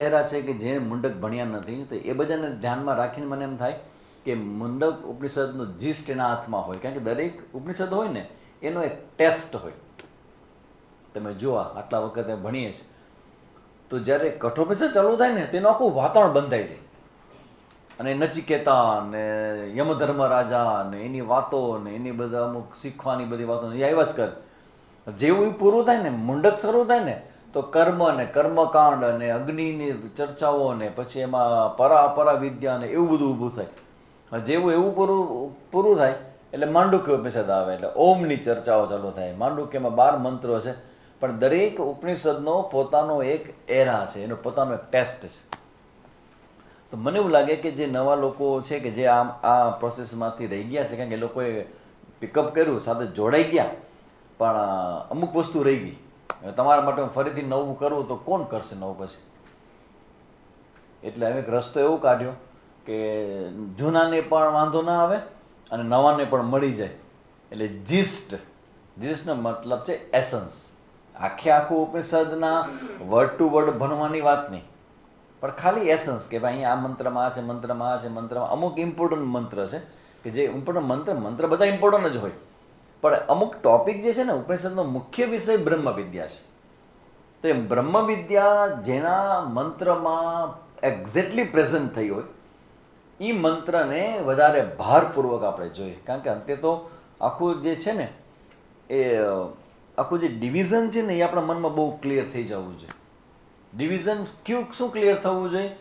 ચહેરા છે કે જે મુંડક ભણ્યા નથી તો એ બધાને ધ્યાનમાં રાખીને મને એમ થાય કે મુંડક ઉપનિષદનું જીસ્ટ એના હાથમાં હોય, કારણ કે દરેક ઉપનિષદ હોય ને એનો એક ટેસ્ટ હોય. તમે જુઓ આટલા વખતે ભણીએ છીએ તો જ્યારે કઠોપનિષદ ચાલુ થાય ને તેનું આખું વાતાવરણ બંધાઈ જાય, અને નચિકેતા ને યમધર્મરાજા ને એની વાતો ને એની બધા અમુક શીખવાની બધી વાતો એ આવ્યા જ કરે. જેવું પૂરું થાય ને મુંડક શરૂ થાય ને તો કર્મ ને કર્મકાંડ અને અગ્નિની ચર્ચાઓ ને પછી એમાં પરા વિદ્યા ને એવું બધું ઊભું થાય. જેવું એવું પૂરું થાય એટલે માંડુક્ય ઉપનિષદ આવે, એટલે ઓમની ચર્ચાઓ ચાલુ થાય. માંડુક્યમાં 12 મંત્રો છે, પણ દરેક ઉપનિષદનો પોતાનો એક એરા છે, એનો પોતાનો એક ટેસ્ટ છે. તો મને એવું લાગે કે જે નવા લોકો છે કે જે આ પ્રોસેસમાંથી રહી ગયા છે, કારણ કે એ લોકોએ પિકઅપ કર્યું, સાથે જોડાઈ ગયા, પણ અમુક વસ્તુ રહી ગઈ. તમારા માટે હું ફરીથી નવું કરું તો કોણ કરશે નવું પછી? એટલે અમે એક રસ્તો એવો કાઢ્યો કે જૂનાને પણ વાંધો ના આવે અને નવાને પણ મળી જાય. એટલે જીસ્ટનો મતલબ છે એસન્સ. આખું ઉપનિષદના વર્ડ ટુ વર્ડ ભણવાની વાત નહીં, પણ ખાલી એસન્સ કે ભાઈ અહીંયા આ મંત્રમાં આ છે, મંત્રમાં આ છે, મંત્રમાં અમુક ઇમ્પોર્ટન્ટ મંત્ર છે કે જે ઇમ્પોર્ટન્ટ મંત્ર બધા ઇમ્પોર્ટન્ટ જ હોય, પણ અમુક ટોપિક જે છે ને ઉપનિષદનો મુખ્ય વિષય બ્રહ્મવિદ્યા છે. તો એ બ્રહ્મવિદ્યા જેના મંત્રમાં એક્ઝેક્ટલી પ્રેઝન્ટ થઈ હોય એ મંત્રને વધારે ભારપૂર્વક આપણે જોઈએ, કારણ કે અંતે તો આખું જે છે ને એ આખું જે ડિવિઝન છે ને એ આપણા મનમાં બહુ ક્લિયર થઈ જવું જોઈએ. ડિવિઝન શું ક્લિયર થવું જોઈએ?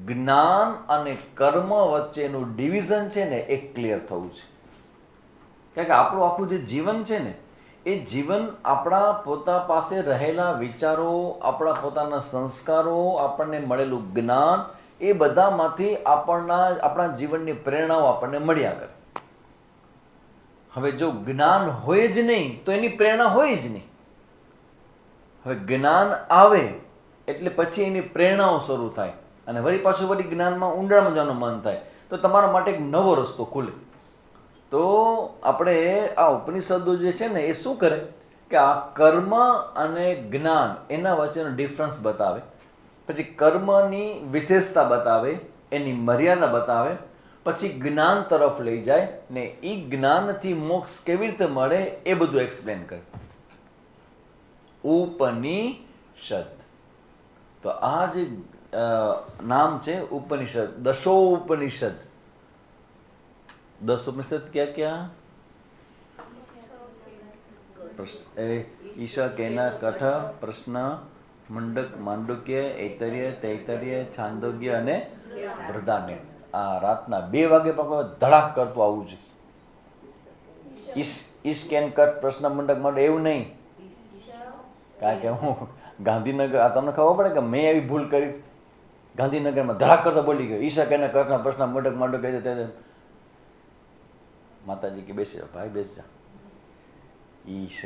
જ્ઞાન અને કર્મ વચ્ચેનું ડિવિઝન છે ને એ ક્લિયર થવું છે. કારણ કે આપણું આખું જે જીવન છે ને એ જીવન આપણા પોતા પાસે રહેલા વિચારો, આપણા પોતાના સંસ્કારો, આપણને મળેલું જ્ઞાન, એ બધામાંથી આપણા જીવનની પ્રેરણાઓ આપણને મળ્યા કરે. હવે જો જ્ઞાન હોય જ નહીં તો એની પ્રેરણા હોય જ નહીં. હવે જ્ઞાન આવે એટલે પછી એની પ્રેરણાઓ શરૂ થાય અને વળી જ્ઞાનમાં ઊંડાણમાં જવાનું મન થાય, તો તમારા માટે એક નવો રસ્તો ખુલે. તો આપણે આ ઉપનિષદો જે છે ને એ શું કરે કે આ કર્મ અને જ્ઞાન એના વચ્ચેનો ડિફરન્સ બતાવે, પછી કર્મની વિશેષતા બતાવે, એની મર્યાદા બતાવે, પછી જ્ઞાન તરફ લઈ જાય ને એ જ્ઞાનથી મોક્ષ કેવી રીતે મળે એ બધું એક્સપ્લેન કરે. ઉપનિષદ. તો આ જે નામ છે ઉપનિષદ, દશો ઉપનિષદ. 10 उपनिषद क्या क्या? ईशा केना कठ, प्रश्न, मुंडक, मांडुक्य, ऐतर्य, तैतर्य, छांदोग्य અને બૃહદારણ્ય. આ રાતના 2 વાગે પણ ધડાક કરતું આવવું છે. ઈશ કેન કટ, પ્રશ્ન, મુંડક માટે એવું નહીં, કારણ કે હું ગાંધીનગર, આ તમને ખબર પડે કે મેં એવી ભૂલ કરી, ગાંધીનગરમાં ધડાક કરતો બોલી ગયો ઈશા કેના કટના પ્રશ્ન મુંડક માંડુક્ય. માતાજી કે બેસી જાઓ ભાઈ, બેસી જાઓ. ઈશ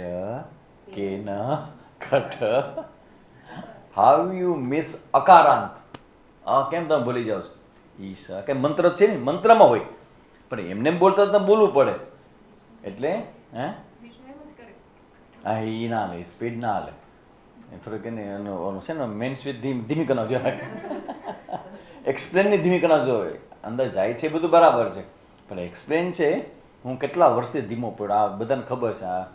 કે ન કઠ, હાવ યુ મિસ અકારાંત. કેમ તમે ભૂલી જાઓ છો? ઈશ કે મંત્ર છે ને, મંત્રમાં હોય, પણ એમને બોલતા તમે બોલવું પડે. એટલે હા એ ના હાલે, સ્પીડ ના હાલે, થોડીક એનું છે ને મેઇન સ્પીડ ધીમી કરાવજો, એક્સપ્લેનની ધીમી કરાવજો. અંદર જાય છે બધું બરાબર છે, પણ એક્સપ્લેન છે હું કેટલા વર્ષે ધીમો પડ્યો. આ બધાને ખબર છે. આ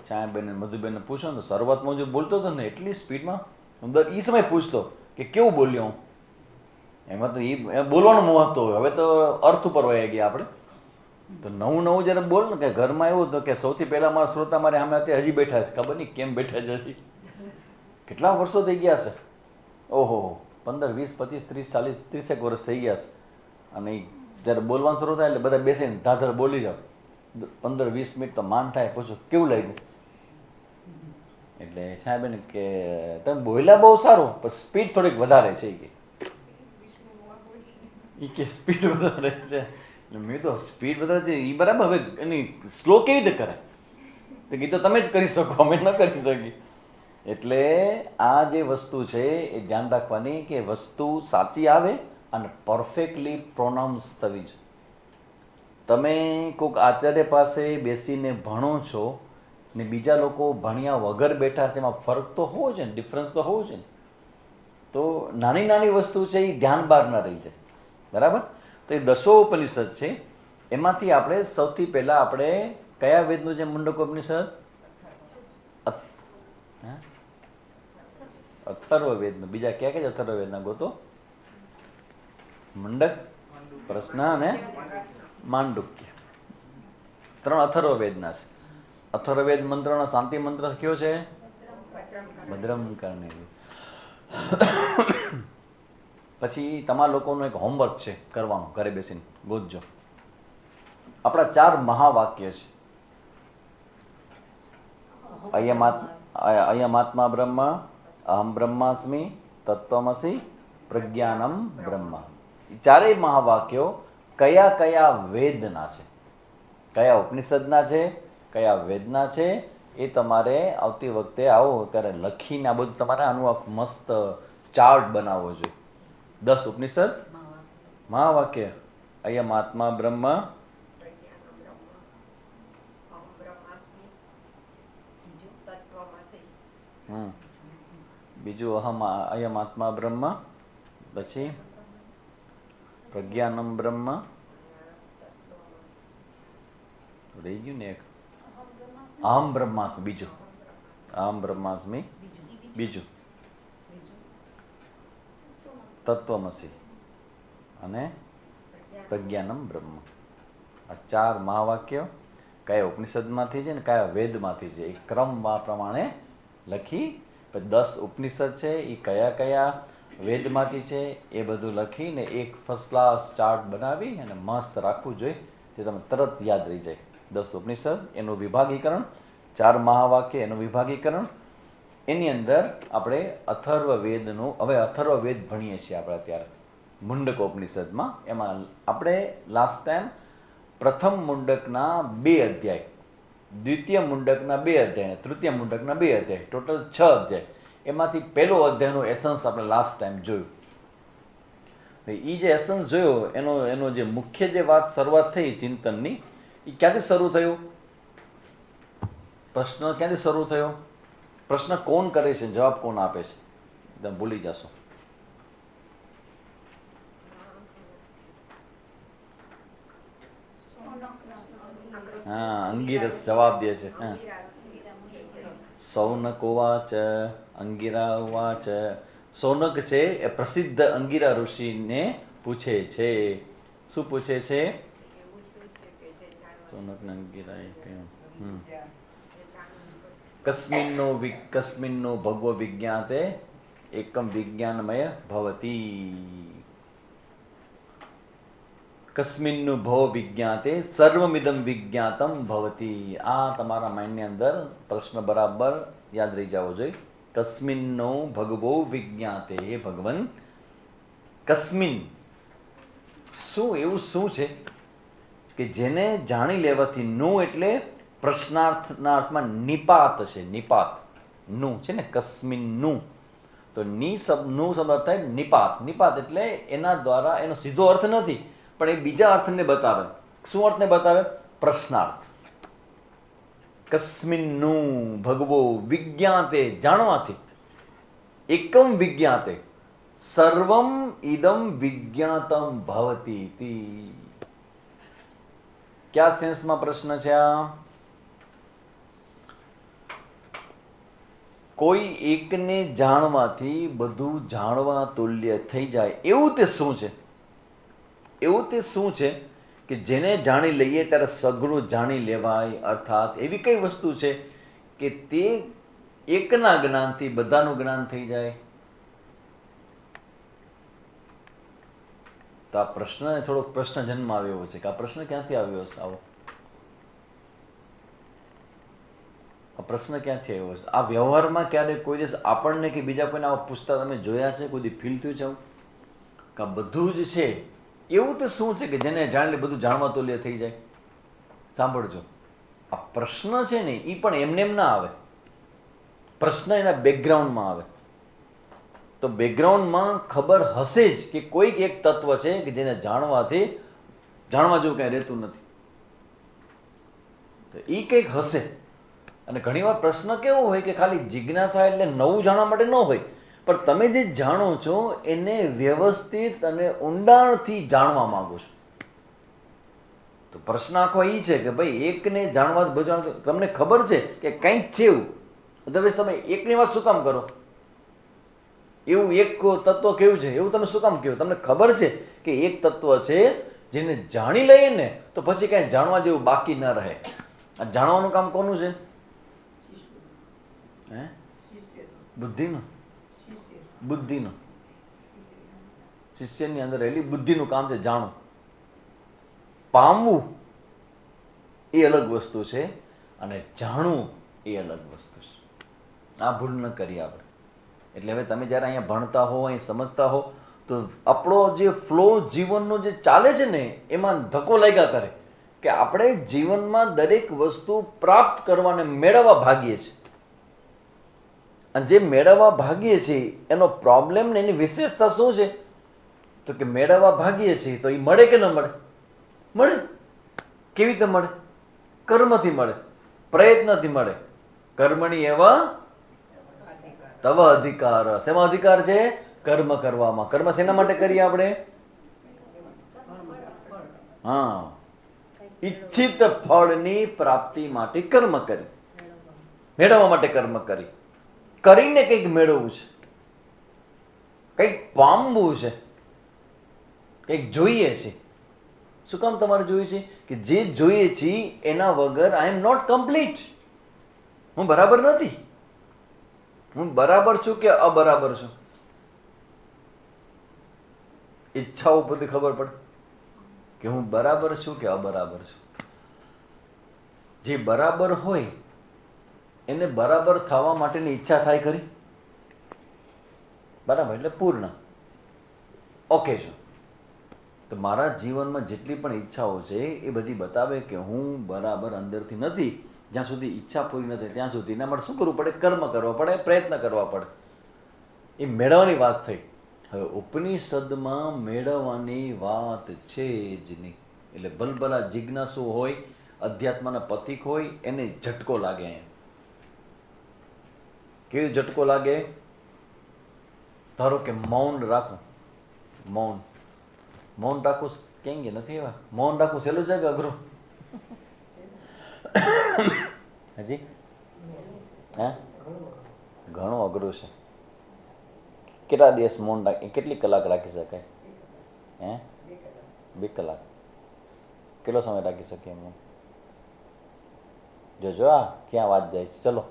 છાયાબેન મધુબેનને પૂછો ને તો શરૂઆતમાં જો બોલતો હતો ને એટલી સ્પીડમાં હું એ સમય પૂછતો કે કેવું બોલ્યો હું, એમાં તો એ બોલવાનું મહત્વ હોય. હવે તો અર્થ ઉપર વહી ગયા આપણે. તો નવું જ્યારે બોલ ને કે ઘરમાં એવું હતું કે સૌથી પહેલાં મારા શ્રોતા મારે સામે અત્યારે હજી બેઠા છે, ખબર નહીં કેમ બેઠા છે, હજી કેટલા વર્ષો થઈ ગયા છે. ઓહો 15, 20, 25, 30, 40, 30 વર્ષ થઈ ગયા છે. અને જ્યારે બોલવાનું શરૂ થાય એટલે બધા બેસીને ધાધર બોલી જાઓ. 15-20 મિનિટ તો માન થાય, પૂછો કેવું લાગ્યું. એટલે સાહેબ કે તમે બોલ્યા બહુ સારું, પણ સ્પીડ થોડીક વધારે છે કે સ્પીડ વધારે છે. મેં તો સ્પીડ વધારે છે એ બરાબર, હવે એની સ્લો કેવી રીતે કરે? તો કીધું તમે જ કરી શકો, અમે ન કરી શકી. એટલે આ જે વસ્તુ છે એ ધ્યાન રાખવાની કે વસ્તુ સાચી આવે અને પરફેક્ટલી પ્રોનાઉન્સ થવી છે. તમે કોઈક આચાર્ય પાસે બેસીને ભણો છો ને બીજા લોકો ભણ્યા વગર બેઠા છે, એમાં ફરક તો હોવો છે ને, ડિફરન્સ તો હોવું છે ને. તો નાની નાની વસ્તુ છે એ ધ્યાન બહાર ન રહી જાય, બરાબર. તો એ દશો ઉપનિષદ છે, એમાંથી આપણે સૌથી પહેલા આપણે કયા વેદનું છે મુંડકોપનિષદ? અથર્વવેદનું. બીજા ક્યાં ક્યાં અથર્વવેદના ગોતો? મુંડક, પ્રશ્ન અને માંડુક્ય, 3 અથર્વવેદના છે. અથર્વવેદ મંત્રનો શાંતિ મંત્ર કયો છે? ભદ્રમ કર્ણેય. પછી તમારા લોકોનું એક હોમવર્ક છે કરવાનું, ઘરે બેસીને ગોતજો. આપણા 4 મહાવાક્ય છે. અયમાત્મા બ્રહ્મ, અહમ બ્રહ્માસ્મિ, તત્વમસી, પ્રજ્ઞાનમ બ્રહ્મ. ચારેય મહાવાક્યો કયા કયા વેદના છે, કયા ઉપનિષદના છે, કયા વેદના છે, એ તમારે આવતી વખતે આવો ત્યારે લખીને આ બધું તમારે આનું મસ્ત ચાર્ટ બનાવવો જોઈએ. 10 ઉપનિષદ મહાવાક્ય. અયમ આત્મા બ્રહ્મ, બીજું અયમ આત્મા બ્રહ્મ, પછી પ્રજ્ઞાનમ બ્રહ્મ, રહી ગયું ને એક, અહમ બ્રહ્માસ્મિ, બીજું અહમ બ્રહ્માસ્મિ, બીજું તત્વમસી અને પ્રજ્ઞાનમ બ્રહ્મ. આ 4 મહાવાક્યો કયા ઉપનિષદમાંથી છે ને કયા વેદમાંથી છે એ ક્રમ પ્રમાણે લખી, 10 ઉપનિષદ છે એ કયા કયા વેદમાંથી છે એ બધું લખીને એક ફર્સ્ટ ક્લાસ ચાર્ટ બનાવી અને મસ્ત રાખવું જોઈએ, તે તમે તરત યાદ રહી જાય. 10 ઉપનિષદ એનું વિભાગીકરણ, 4 મહાવાક્ય એનું વિભાગીકરણ, એની અંદર આપણે અથર્વવેદનું, હવે અથર્વવેદ ભણીએ છીએ આપણે અત્યારે મુંડકોપનિષદમાં. એમાં આપણે લાસ્ટ ટાઈમ પ્રથમ મુંડકના 2 અધ્યાય, દ્વિતીય મુંડકના 2 અધ્યાય, તૃતીય મુંડકના 2 અધ્યાય, ટોટલ 6 અધ્યાય, એમાંથી પહેલો અધ્યાયનો એસન્સ આપણે લાસ્ટ ટાઈમ જોયું. એ જે એસન્સ જોયો એનો જે મુખ્ય જે વાત શરૂઆત થઈ ચિંતનની, એ ક્યાંથી શરૂ થયું? પ્રશ્ન ક્યાંથી શરૂ થયો? પ્રશ્ન કોણ કરે છે, જવાબ કોણ આપે છે? તમે ભૂલી જશો. હા, અંગિરસ જવાબ દે છે. હા, સૌનક ઉવાચ, અંગિરા ઉવાચ. સૌનક છે એ પ્રસિદ્ધ અંગિરા ઋષિને પૂછે છે. શું પૂછે છે? સૌનક અંગિરાએ કહ્યું, કસ્મિન્નો ભગવો વિજ્ઞાતે એકમ વિજ્ઞાનમય ભવતી. કસ્મિન્નું ભવ વિજ્ઞાતે સર્વમિદમ વિજ્ઞાતમ ભવતી. આ તમારા માઇન્ડની અંદર પ્રશ્ન બરાબર યાદ રહી જવો જોઈએ. કસ્મિન્નો ભગવો વિજ્ઞાતે, હે ભગવાન, કસ્મિન શું એવું શું છે કે જેને જાણી લેવાથી, નું એટલે પ્રશ્નાર્થના અર્થમાં નિપાત છે, નિપાત નું છે ને, કસ્મિન નું. તો નું શબ્દ અર્થ થાય નિપાત. નિપાત એટલે એના દ્વારા એનો સીધો અર્થ નથી, પણ એ બીજા અર્થને બતાવે. શું અર્થને બતાવે? પ્રશ્નાર્થ. કસ્મિન્નું ભગવો વિજ્ઞાતે, જાણવાથી, એકમ વિજ્ઞાતે સર્વમ ઇદમ વિજ્ઞાતમ ભવતી. કયા સેન્સમાં પ્રશ્ન છે આ? કોઈ એકને જાણવાથી બધું જાણવા તુલ્ય થઈ જાય એવું તે શું છે? એવું તે શું છે કે જેને જાણી લઈએ ત્યારે સઘળું જાણી લેવાય? અર્થાત એવી કઈ વસ્તુ છે કે તે એકના જ્ઞાનથી બધાનું જ્ઞાન થઈ જાય? તો આ પ્રશ્ન થોડોક પ્રશ્ન જન્મ આવ્યો છે કે આ પ્રશ્ન ક્યાંથી આવ્યો છે? આવો આ પ્રશ્ન ક્યાંથી આવ્યો છે? આ વ્યવહારમાં ક્યારેક કોઈ દિવસ આપણને કે બીજા કોઈને આવા પૂછતા તમે જોયા છે? કોઈ ફીલ થયું છે આવું કે આ બધું જ છે? એવું તો શું છે કે જેને જાણી લે બધું જાણવા તુલ્ય થઈ જાય? સાંભળજો, આ પ્રશ્ન છે ને એ પણ એમને એમ ના આવે. પ્રશ્ન એના બેકગ્રાઉન્ડમાં આવે. તો બેકગ્રાઉન્ડમાં ખબર હશે જ કે કોઈક એક તત્વ છે કે જેને જાણવાથી જાણવા જેવું કાંઈ રહેતું નથી. તો એ કંઈક હશે. અને ઘણીવાર પ્રશ્ન કેવો હોય કે ખાલી જિજ્ઞાસા એટલે નવું જાણવા માટે ન હોય, પણ તમે જે જાણો છો એને વ્યવસ્થિત અને ઊંડાણથી જાણવા માંગો છો. તો પ્રશ્ન આખો એ છે કે ભાઈ એકને જાણવા જ બધું તમને ખબર છે કે કંઈક છે એવું, અદરવાઇઝ તમે એકની વાત શું કામ કરો? એવું એક તત્વ કેવું છે એવું તમે શું કામ કહો? તમને ખબર છે કે એક તત્વ છે, જેને જાણી લઈએ ને તો પછી કાંઈ જાણવા જેવું બાકી ન રહે. આ જાણવાનું કામ કોનું છે? હે? બુદ્ધિનું. બુદ્ધિનું. શિષ્યની અંદર રહેલી બુદ્ધિનું કામ છે જાણવું. પામવું એ અલગ વસ્તુ છે અને જાણવું એ અલગ વસ્તુ છે. આ ભૂલ ન કરીએ આપણે. એટલે હવે તમે જ્યારે અહીંયા ભણતા હો, અહીં સમજતા હો, તો આપણો જે ફ્લો જીવનનો જે ચાલે છે ને એમાં ધક્કો લાગ્યા કરે કે આપણે જીવનમાં દરેક વસ્તુ પ્રાપ્ત કરવાને મેળવવા ભાગીએ છીએ. અને જે મેળવવા ભાગીએ છીએ એનો પ્રોબ્લેમ ને એની વિશેષતા શું છે? તો કે મેળવવા ભાગીએ છીએ તો એ મળે કે ન મળે? મળે. કેવી રીતે મળે? કર્મથી મળે, પ્રયત્નથી મળે. કર્મણી એવા તવ અધિકાર. શેમાં અધિકાર છે? કર્મ કરવામાં. કર્મ શેના માટે કરીએ આપણે? હા, ઈચ્છિત ફળની પ્રાપ્તિ માટે કર્મ કરી, મેળવવા માટે કર્મ કરી. કરીને કંઈક મેળવવું છે, કંઈક પામવું છે, કંઈક જોઈએ છે. શું કામ તમારે જોઈએ છે? કે જે જોઈએ છે એના વગર આઈ એમ નોટ કમ્પ્લીટ. હું બરાબર નથી. હું બરાબર છું કે અબરાબર છું? ઈચ્છાઓ પરથી ખબર પડે કે હું બરાબર છું કે અબરાબર છું. જે બરાબર હોય એને બરાબર થવા માટેની ઈચ્છા થાય ખરી? બરાબર એટલે પૂર્ણ. ઓકે છે. તો મારા જીવનમાં જેટલી પણ ઈચ્છાઓ છે એ બધી બતાવે કે હું બરાબર અંદરથી નથી. જ્યાં સુધી ઈચ્છા પૂરી ન થાય ત્યાં સુધી એના માટે શું કરવું પડે? કર્મ કરવા પડે, પ્રયત્ન કરવા પડે. એ મેળવવાની વાત થઈ. હવે ઉપનિષદમાં મેળવવાની વાત છે જ નહીં. એટલે ભલભલા જિજ્ઞાસુ હોય, અધ્યાત્મના પથિક હોય, એને ઝટકો લાગે. અહીંયા કેવી ઝટકો લાગે? ધારો કે મૌન રાખું. મૌન રાખવું કેમ કે નથી એવા? મૌન રાખવું સહેલું છે કે અઘરું? હજી હે ઘણું અઘરું છે. કેટલા દિવસ મૌન રાખી, કેટલી કલાક રાખી શકાય? હે 2 કલાક. કેટલો સમય રાખી શકીએ મૌન? જોજો આ ક્યાં વાત જાય છે. ચલો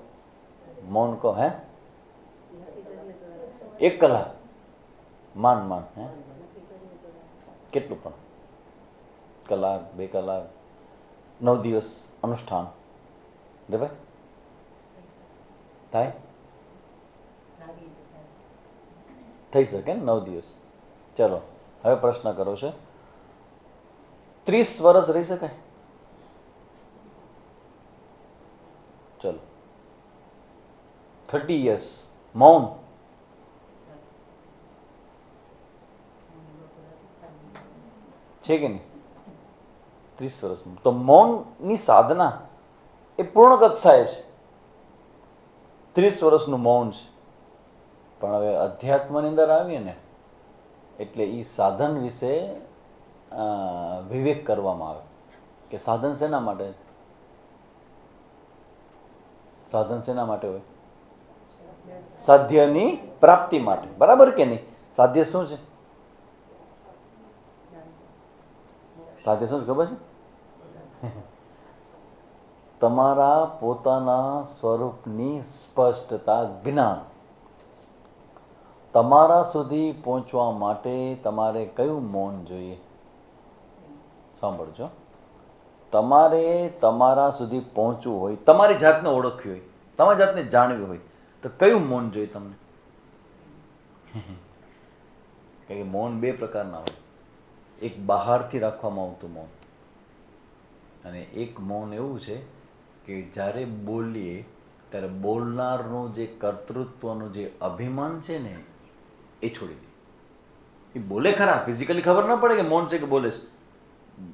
મૌન કહો. હે 1 કલાક માન હે કેટલું પણ? કલાક, 2 કલાક, 9 દિવસ અનુષ્ઠાન દેવાય? થાય? થઈ શકે ને 9 દિવસ. ચલો હવે પ્રશ્ન કરો છે, 30 વર્ષ રહી શકાય? ચલો 30 years મૌન. છે કે નહીં? 30 વર્ષ. તો મૌનની સાધના એ પૂર્ણ કક્ષાએ છે. 30 વર્ષનું મૌન છે. પણ હવે અધ્યાત્મની અંદર આવીએ ને એટલે એ સાધન વિશે વિવેક કરવામાં આવે કે સાધન શેના માટે છે? સાધન શેના માટે હોય? સાધ્યની પ્રાપ્તિ માટે. બરાબર કે નહીં? સાધ્ય શું છે? સાધ્ય શું ખબર છે? તમારા પોતાના સ્વરૂપની સ્પષ્ટતા, જ્ઞાન. તમારા સુધી પહોંચવા માટે તમારે કયું મૌન જોઈએ? સાંભળજો. તમારે તમારા સુધી પહોંચવું હોય, તમારી જાતને ઓળખવી હોય, તમારી જાતને જાણવી હોય તો કયું મૌન જોઈએ તમને? કારણ કે મૌન 2 પ્રકારના હોય. એક બહારથી રાખવામાં આવતું મૌન અને એક મૌન એવું છે કે જ્યારે બોલીએ ત્યારે બોલનારનું જે કર્તૃત્વનું જે અભિમાન છે ને એ છોડી દે. એ બોલે ખરા, ફિઝિકલી ખબર ન પડે કે મૌન છે કે બોલે છે.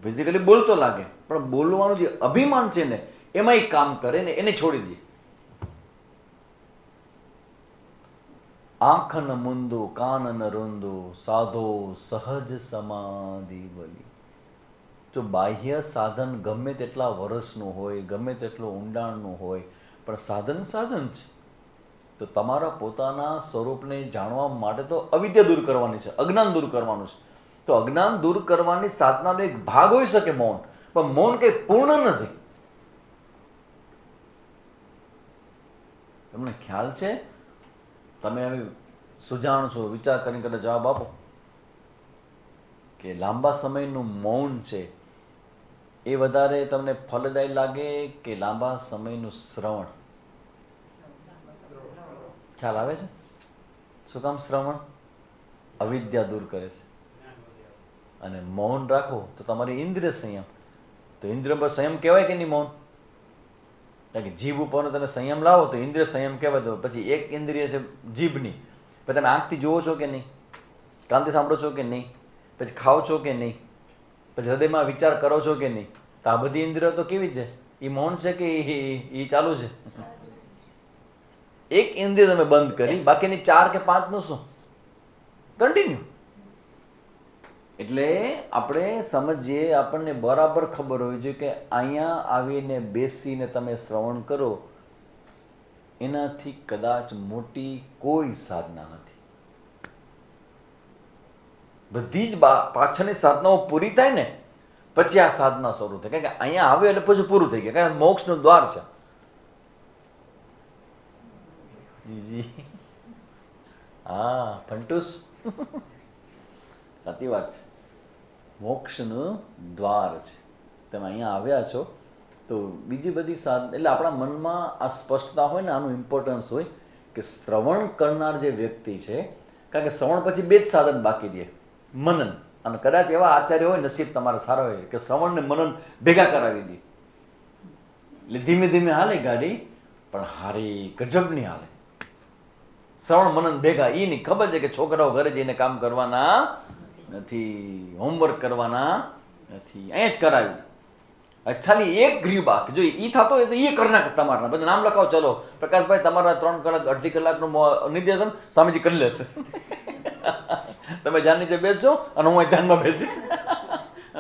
ફિઝિકલી બોલતો લાગે પણ બોલવાનું જે અભિમાન છે ને એમાં એ કામ કરે ને એને છોડી દે. આંખન મુંદુ કાનન રૂંદુ સાધો સહજ સમાધિ બલી. જો બાહ્ય સાધન ગમે તેટલા વર્ષનું હોય, ગમે તેટલું ઊંડાણનું હોય, પણ સાધન સાધન છે. તો તમારા પોતાના સ્વરૂપને જાણવા માટે તો અવિદ્યા દૂર કરવાની છે, અજ્ઞાન દૂર કરવાનું છે. તો અજ્ઞાન દૂર કરવાની સાધનાનો એક ભાગ હોઈ શકે મૌન, પણ મૌન કંઈ પૂર્ણ નથી. તમને ખ્યાલ છે? તમે હવે સુજાણ છો, વિચાર કરીને કદાચ જવાબ આપો કે લાંબા સમયનું મૌન છે એ વધારે તમને ફલદાયી લાગે કે લાંબા સમયનું શ્રવણ? ખ્યાલ આવે છે? શું કામ શ્રવણ? અવિદ્યા દૂર કરે છે. અને મૌન રાખો તો તમારી ઇન્દ્રિય સંયમ. તો ઇન્દ્રિય પર સંયમ કહેવાય કે નહીં મૌન? કારણ કે જીભ ઉપરનો તમે સંયમ લાવો તો ઇન્દ્રિય સંયમ કહેવાય. તો પછી એક ઇન્દ્રિય છે જીભની, પછી તમે આંખથી જુઓ છો કે નહીં, કાનથી સાંભળો છો કે નહીં, પછી ખાઓ છો કે નહીં, પછી હૃદયમાં વિચાર કરો છો કે નહીં, તો આ બધી ઇન્દ્રિયો તો કેવી છે? એ મૌન છે કે એ ચાલુ છે? એક ઇન્દ્રિય તમે બંધ કરી, બાકીની 4 કે 5 નું શું? કન્ટિન્યુ. એટલે આપણે સમજીએ, આપણને બરાબર ખબર હોવી જોઈએ કે અહીંયા આવીને બેસીને તમે શ્રવણ કરો એનાથી કદાચ મોટી કોઈ સાધના નથી. બધી જ પાછળની સાધનાઓ પૂરી થાય ને પછી આ સાધના શરૂ થાય. કારણ કે અહીંયા આવે એટલે પછી પૂરું થઈ ગયા, કારણ કે મોક્ષનું દ્વાર છે. હા ફંટુસ, સાચી વાત છે. મોક્ષનું દ્વાર છે. તમે અહીંયા આવ્યા છો તો બીજી બધી સાધન, એટલે આપણા મનમાં આ સ્પષ્ટતા હોય ને, આનું ઇમ્પોર્ટન્સ હોય કે શ્રવણ કરનાર જે વ્યક્તિ છે, કારણ કે શ્રવણ પછી 2 જ સાધન બાકી રહે, મનન. અને કદાચ એવા આચાર્ય હોય, નસીબ તમારે સારા હોય કે શ્રવણ ને મનન ભેગા કરાવી દે, એટલે ધીમે ધીમે હાલે ગાડી, પણ હારી ગજબની હાલે. શ્રવણ મનન ભેગા. એ નહીં ખબર છે કે છોકરાઓ ઘરે જઈને કામ કરવાના નથી, હોમવર્ક કરવાના નથી, અહીંયા જ કરાવી. ખાલી એક ગૃહ બાકી, જો એ થતો હોય તો એ કરી નાખે. તમારા બધા નામ લખાવો, ચલો પ્રકાશભાઈ તમારા 3 કલાક 2.5 કલાકનું નિર્દેશન સ્વામીજી કરી લેશે. તમે ધ્યાન નીચે બેસજો અને હું ધ્યાનમાં બેસી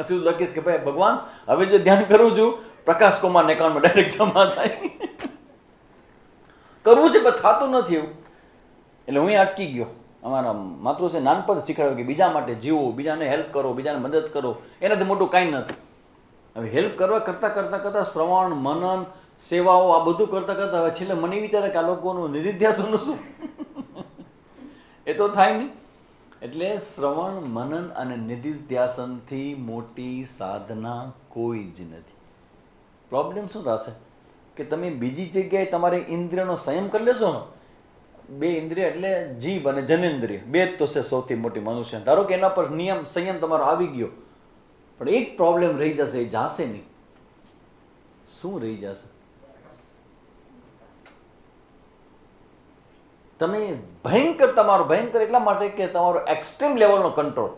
શું લખીશ કે ભાઈ ભગવાન હવે જે ધ્યાન કરું છું પ્રકાશ કુમારના એકાઉન્ટમાં ડાયરેક્ટ જમા થાય. કરવું છે પણ થતું નથી એવું. એટલે હું અટકી ગયો. અમારા માતૃશ્રી નાનપણ શીખવાડ્યું કે બીજા માટે જીવો, બીજાને હેલ્પ કરો, બીજાને મદદ કરો, એનાથી મોટું કાંઈ નથી. હવે હેલ્પ કરવા કરતાં શ્રવણ મનન સેવાઓ આ બધું કરતાં હવે છેલ્લે મને વિચારે કે આ લોકોનું નિધિધ્યાસનનું શું? એ તો થાય નહીં. એટલે શ્રવણ મનન અને નિધિધ્યાસનથી મોટી સાધના કોઈ જ નથી. પ્રોબ્લેમ શું થશે કે તમે બીજી જગ્યાએ તમારે ઇન્દ્રિયનો સંયમ કરી લેશો ને. 2 ઇન્દ્રિય એટલે જીભ અને જનેન્દ્રિય, 2 જ તો છે સૌથી મોટી મનુષ્ય. ધારો કે એના પર નિયમ સંયમ તમારો આવી ગયો, પણ એક પ્રોબ્લેમ રહી જશે, એ જાશે નહીં. શું રહી જશે? તમે ભયંકર, તમારો ભયંકર એટલા માટે કે તમારો એક્સ્ટ્રીમ લેવલનો કંટ્રોલ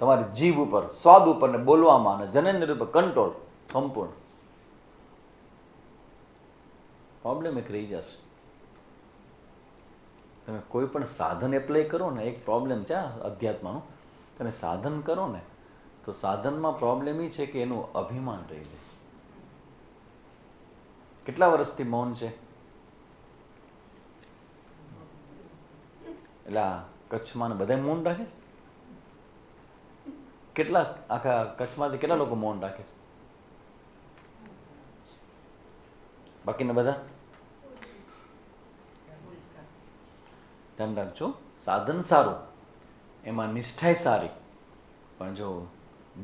તમારી જીભ ઉપર, સ્વાદ ઉપર ને બોલવામાં અને જનેન્દ્રિય ઉપર કંટ્રોલ સંપૂર્ણ. પ્રોબ્લેમ એક રહી જશે. તમે કોઈ પણ સાધન એપ્લાય કરો ને, એક પ્રોબ્લેમ છે અધ્યાત્મનો, તમે સાધન કરો ને તો સાધનમાં પ્રોબ્લેમ એ છે કે એનું અભિમાન રહી જાય. કેટલા વર્ષથી મૌન છે? એટલે આ કચ્છમાં બધા મૌન રાખે છે? કેટલા આખા કચ્છમાંથી કેટલા લોકો મૌન રાખે છે? બાકીના બધા ધ્યાન રાખજો. સાધન સારું, એમાં નિષ્ઠાય સારી, પણ જો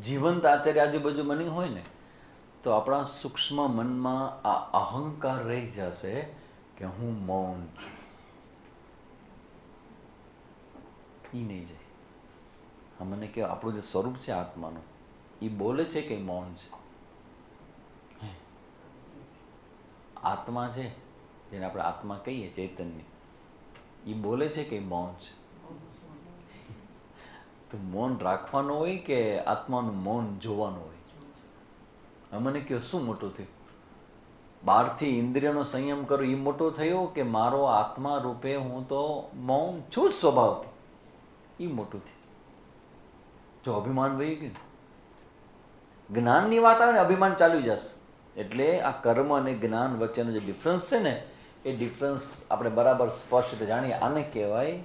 જીવંત આચાર્ય આજુબાજુમાં નહીં હોય ને તો આપણા સૂક્ષ્મ મનમાં આ અહંકાર રહી જશે કે હું મૌન છું. એ નહીં જાય. હા, મને કહો, આપણું જે સ્વરૂપ છે આત્માનું, એ બોલે છે કે મૌન છે? આત્મા છે, જેને આપણે આત્મા કહીએ, ચૈતન્ય, એ બોલે છે કે મૌન છે? તો મૌન રાખવાનું હોય કે આત્માનું મૌન જોવાનું હોય? મને કહો, શું મોટું થયું? બહારથી ઇન્દ્રિયનો સંયમ કરો એ મોટો થયો કે મારો આત્મા રૂપે હું તો મૌન છું જ સ્વભાવથી, એ મોટું થયું. જો અભિમાન વહી ગયું, જ્ઞાનની વાત આવે ને અભિમાન ચાલી જશે. એટલે આ કર્મ અને જ્ઞાન વચ્ચેનો જે ડિફરન્સ છે ને એ ડિફરન્સ આપણે બરાબર સ્પષ્ટ રીતે જાણીએ. આને કહેવાય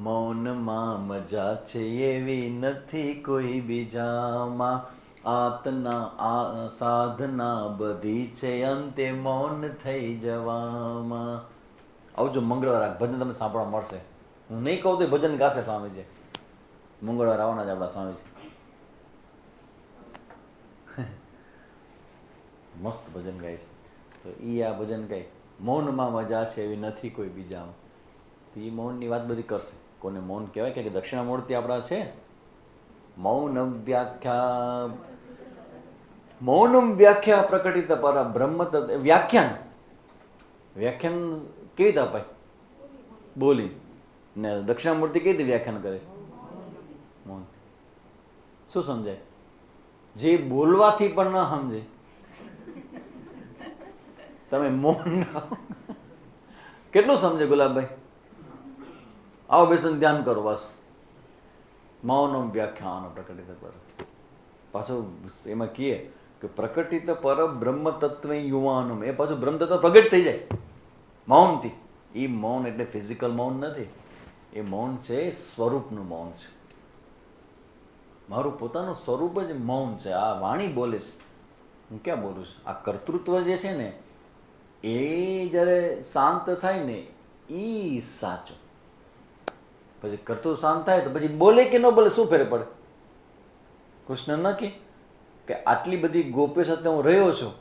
મૌનમાં મજા છે એવી નથી કોઈ બીજામાં, સાધના બધી છે અંતે મૌન થઈ જવામાં. આવજો મંગળવાર, ભજન તમને સાંભળવા મળશે. હું નહીં કહું તો ભજન ગાશે સ્વામીજી. મંગળવાર આવવાના જ આપણા સ્વામીજી, મસ્ત ભજન ગાય છે. તો એ આ ભજન ગાય મૌનમાં મજા છે એવી નથી કોઈ બીજામાં. તો એ મૌનની વાત બધી કરશે. કોને મૌન કહેવાય કે દક્ષિણામૂર્તિ આપણા છે. મૌન વ્યાખ્યા, મૌનમ વ્યાખ્યા પ્રકટિત પર બ્રહ્મ વ્યાખ્યાન. વ્યાખ્યાન કેવી રીતે અપાય? બોલી. ને દક્ષિણામૂર્તિ કેવી રીતે વ્યાખ્યાન કરે? મૌન. શું સમજાય? જે બોલવાથી પણ ન સમજે તમે મૌન કેટલું સમજે ગુલાબભાઈ? આવો બેસન ધ્યાન કરો બસ. મૌનમ વ્યાખ્યાન પ્રકટિત પર. પાછું એમાં કહીએ કે પ્રકટિત પર બ્રહ્મ તત્વ યુવાનમ, એ પાછું બ્રહ્મ તત્વ પ્રગટ થઈ જાય મૌનથી. એ મૌન એટલે ફિઝિકલ મૌન નથી, એ મૌન છે સ્વરૂપનું મૌન છે. મારું પોતાનું સ્વરૂપ જ મૌન છે. આ વાણી બોલે છે, હું ક્યાં બોલું છું? આ કર્તૃત્વ જે છે ને એ જ્યારે શાંત થાય ને એ સાચું. પછી કર્તૃત્વ શાંત થાય તો પછી બોલે કે ન બોલે શું ફેર પડે? કૃષ્ણ ન કે આટલી બધી ગોપીઓ સાથે હું રહ્યો છું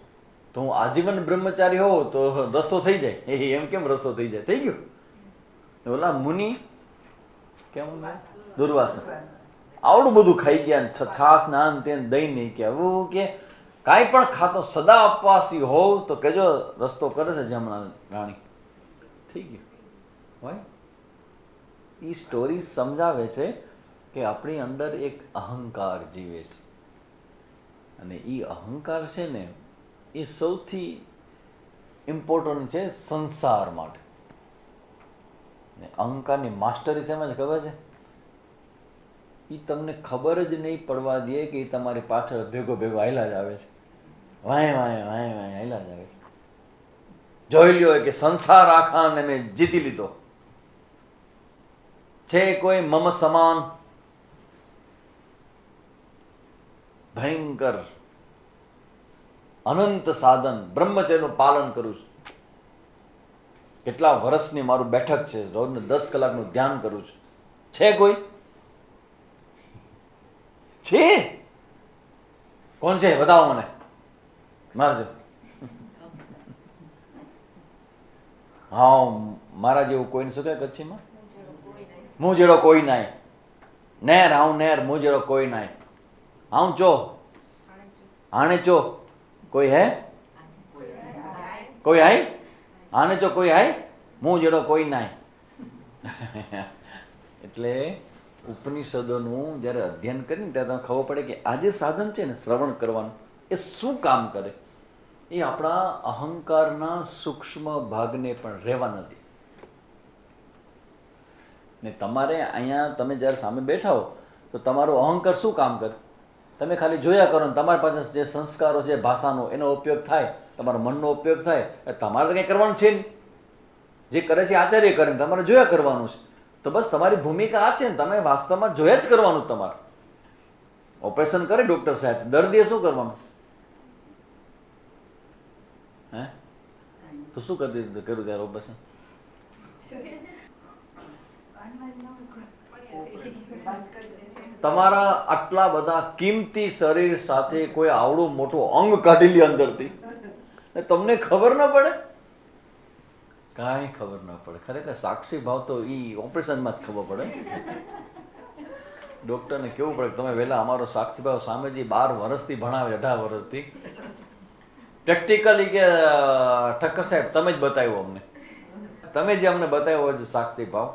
તો હું આજીવન બ્રહ્મચારી હોઉં તો રસ્તો થઈ જાય. એમ કેમ રસ્તો થઈ જાય? થઈ ગયો. ઓલા મુનિ કેમ દુર્વાસા આવડું બધું ખાઈ ગયા, છાસ નાન તેન દઈ નહીં કે આવું કે કાંઈ પણ ખાતો સદા અપવાસી હોવ તો કેજો રસ્તો કરે છે જમણા રાણી. થઈ ગયું હોય. એ સ્ટોરી સમજાવે છે કે આપણી અંદર એક અહંકાર જીવે છે અને એ અહંકાર છે ને એ સૌથી ઇમ્પોર્ટન્ટ છે સંસાર માટે. અહંકારની માસ્ટરી શેમાં છે ખબર છે? એ તમને ખબર જ નહીં પડવા દે કે એ તમારી પાછળ ભેગો ભેગો હાલ્યા જ આવે છે. વાય વાય વાય વાય હાલ્યા જ આવે છે. જોઈ લ્યો કે સંસાર આખાને મેં જીતી લીધો છે. કોઈ મમ સમાન ભયંકર અનંત સાધન બ્રહ્મચર્યનું પાલન કરું છું. કેટલા વર્ષની મારું બેઠક છે, રોજને 10 કલાકનું ધ્યાન કરું છું. છે કોઈ? છે? કોણ છે? બતાવો મને, મારજો. હા, મારા જેવું કોઈને શું કહે કચ્છીમાં? મું જેડો કોઈ નાય. નેર હાઉ નેર મું જેડો કોઈ નાય. હાઉ ચો આણે ચો કોઈ હે? કોઈ હાય? આને ચો કોઈ હાય? મું જેડો કોઈ નાય. એટલે ઉપનિષદોનું જ્યારે અધ્યયન કરીને ત્યારે તમને ખબર પડે કે આ જે સાધન છે ને શ્રવણ કરવાનું એ શું કામ કરે? એ આપણા અહંકારના સૂક્ષ્મ ભાગને પણ રહેવા નથી. ને તમારે અહીંયા તમે જ્યારે સામે બેઠા હો તો તમારો અહંકાર શું કામ કરે? તમે ખાલી જોયા કરો ને તમારી પાસે જે સંસ્કારો છે ભાષાનો એનો ઉપયોગ થાય, તમારા મનનો ઉપયોગ થાય, તમારે તો કંઈ કરવાનું છે નહીં. જે કરે છે આચાર્ય કરે ને તમારે જોયા કરવાનું છે. તો બસ તમારી ભૂમિકા આ છે ને તમે વાસ્તવમાં જોયા જ કરવાનું. તમારે ઓપરેશન કરે ડૉક્ટર સાહેબ, દર્દીએ શું કરવાનું? હે તો શું કર્યું ત્યારે ઓપરેશન? તમારા આટલા બધા કિંમતી શરીર સાથે કોઈ આવડું મોટું અંગ કાઢી લે અંદરથી, તમને ખબર ન પડે? કાંઈ ખબર ન પડે. ખરેખર સાક્ષી ભાવ તો એ ઓપરેશનમાં જ ખબર પડે. ડૉક્ટરને કેવું પડે તમે વહેલા અમારો સાક્ષી ભાવ સામેજી 12 વર્ષથી ભણાવે, 18 વર્ષથી પ્રેક્ટિકલી કે ઠક્કર સાહેબ તમે જ બતાવ્યું અમને, તમે જે અમને બતાવ્યો હોય સાક્ષી ભાવ,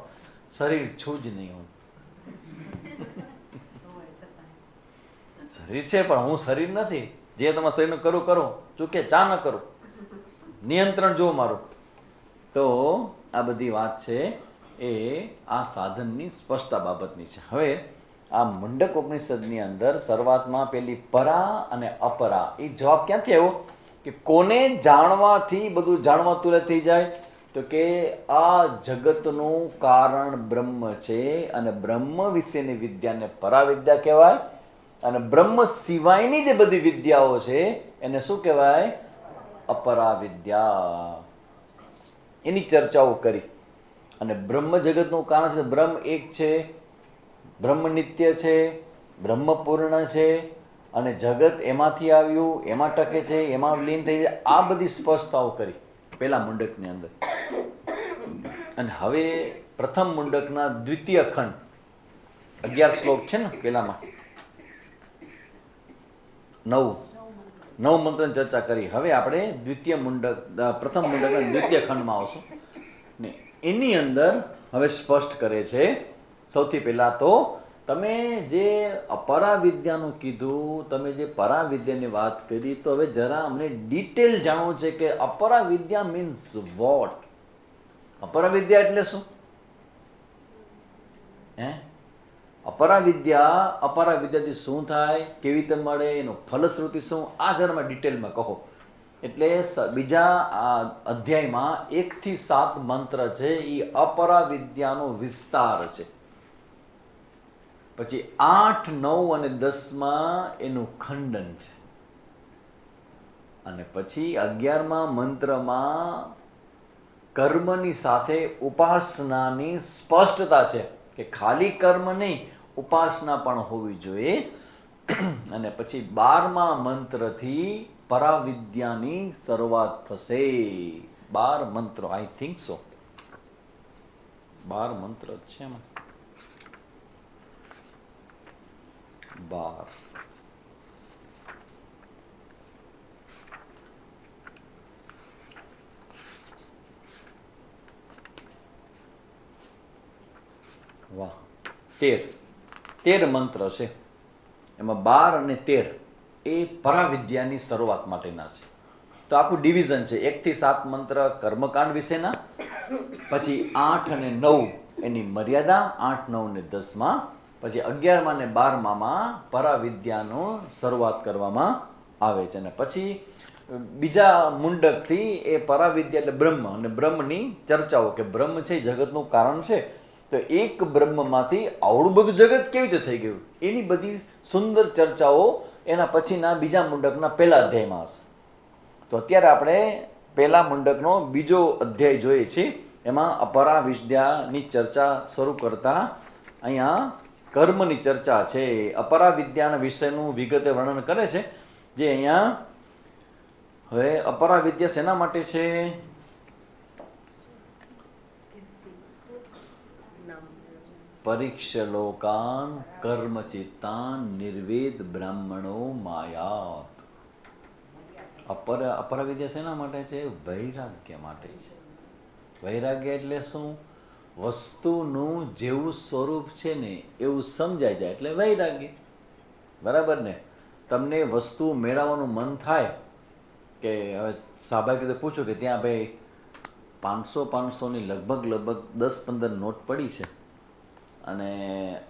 શરીર છું જ નહીં હું. શરીર છે પણ હું શરીર નથી. જે તમારા શરીરનું કરું કરું, ચૂકે ચા ન કરું, નિયંત્રણ જો મારું. તો આ બધી વાત છે એ આ સાધનની સ્પષ્ટતા બાબતની છે. હવે આ મુંડક ઉપનિષદની અંદર શરૂઆતમાં પેલી પરા અને અપરા, એ જવાબ ક્યાંથી આવ્યો કે કોને જાણવાથી બધું જાણવા તુલે થઈ જાય? તો કે આ જગતનું કારણ બ્રહ્મ છે અને બ્રહ્મ વિશેની વિદ્યાને પરાવિદ્યા કહેવાય, અને બ્રહ્મ સિવાયની જે બધી વિદ્યાઓ છે એને શું કહેવાય? અપરાવિદ્યા. એની ચર્ચાઓ કરી. અને બ્રહ્મ જગતનું કારણ છે, બ્રહ્મ એક છે, બ્રહ્મ નિત્ય છે, બ્રહ્મ પૂર્ણ છે, અને જગત એમાંથી આવ્યું, એમાં ટકે છે, એમાં લીન થઈ જાય. આ બધી સ્પષ્ટતાઓ કરી પેલા મુંડકની અંદર. અને હવે પ્રથમ મુંડકના દ્વિતીય ખંડ 11 શ્લોક છે ને પેલામાં, 9 મંત્રની ચર્ચા કરી. હવે આપણે દ્વિતીય મુંડક, પ્રથમ મુંડકના દ્વિતીય ખંડમાં આવશું ને એની અંદર હવે સ્પષ્ટ કરે છે. સૌથી પહેલા તો તમે જે અપરાવિદ્યાનું કીધું, તમે જે પરાવિદ્યાની વાત કરી, તો હવે જરા અમને ડિટેલ જાણવું છે કે અપરાવિદ્યા મીન્સ વોટ? અપરાવિદ્યા એટલે શું? અપરાવિદ્યાથી શું થાય, કેવી રીતે મળે, એનું ફલશ્રુતિ શું, આ જરા ડિટેલમાં કહો. એટલે બીજા અધ્યાયમાં 1 થી 7 મંત્ર છે, એ અપરાવિદ્યાનો વિસ્તાર છે. પછી 8, 9 અને 10માં એનું ખંડન છે. અને પછી 11મા મંત્રમાં કર્મની સાથે ઉપાસનાની સ્પષ્ટતા છે કે ખાલી કર્મ નહીં, ઉપાસના પણ હોવી જોઈએ. અને પછી 12મા મંત્રથી પરાવિદ્યાની શરૂઆત થશે. 12 મંત્રો, આઈ થિંક સો 12 મંત્ર છે એમાં. 12 વાહ, 13 મંત્ર છે. એમાં 12 અને 13 એ પરાવિદ્યાની શરૂઆત માટેના છે. તો આખું ડિવિઝન છે. 1 થી 7 મંત્ર કર્મકાંડ વિશેના, પછી 8 અને 9 એની મર્યાદા, 8, 9 અને 10માં, પછી 11મા અને 12માં પરાવિદ્યાનો શરૂઆત કરવામાં આવે છે. અને પછી બીજા મુંડકથી એ પરાવિદ્યા એટલે બ્રહ્મ અને બ્રહ્મની ચર્ચાઓ, કે બ્રહ્મ છે એ જગતનું કારણ છે. તો એક બ્રહ્મમાંથી આવડું બધું જગત કેવી રીતે થઈ ગયું, એની બધી સુંદર ચર્ચાઓ એના પછીના બીજા મુંડકના પહેલા અધ્યાયમાં હશે. તો અત્યારે આપણે પહેલા મુંડકનો બીજો અધ્યાય જોઈએ છીએ. એમાં અપરાવિદ્યાની ચર્ચા શરૂ કરતા અહીંયા કર્મની ચર્ચા છે. અપરાવિદ્યાના વિષયનું વિગતે વર્ણન કરે છે. જે અહીંયા હવે અપરાવિદ્યા શેના માટે છે? પરીક્ષલોકાન કર્મચિત્તાન નિર્વેદ બ્રાહ્મણો માયાત. અપરાવિદ્યા શેના માટે છે? વૈરાગ્ય માટે છે. વૈરાગ્ય એટલે શું? વસ્તુનું જેવું સ્વરૂપ છે ને એવું સમજાઈ જાય એટલે વૈરાગ્ય. બરાબર ને? તમને વસ્તુ મેળવવાનું મન થાય કે હવે સ્વાભાવિક રીતે પૂછો કે ત્યાં ભાઈ 500ની લગભગ 10-15 નોટ પડી છે અને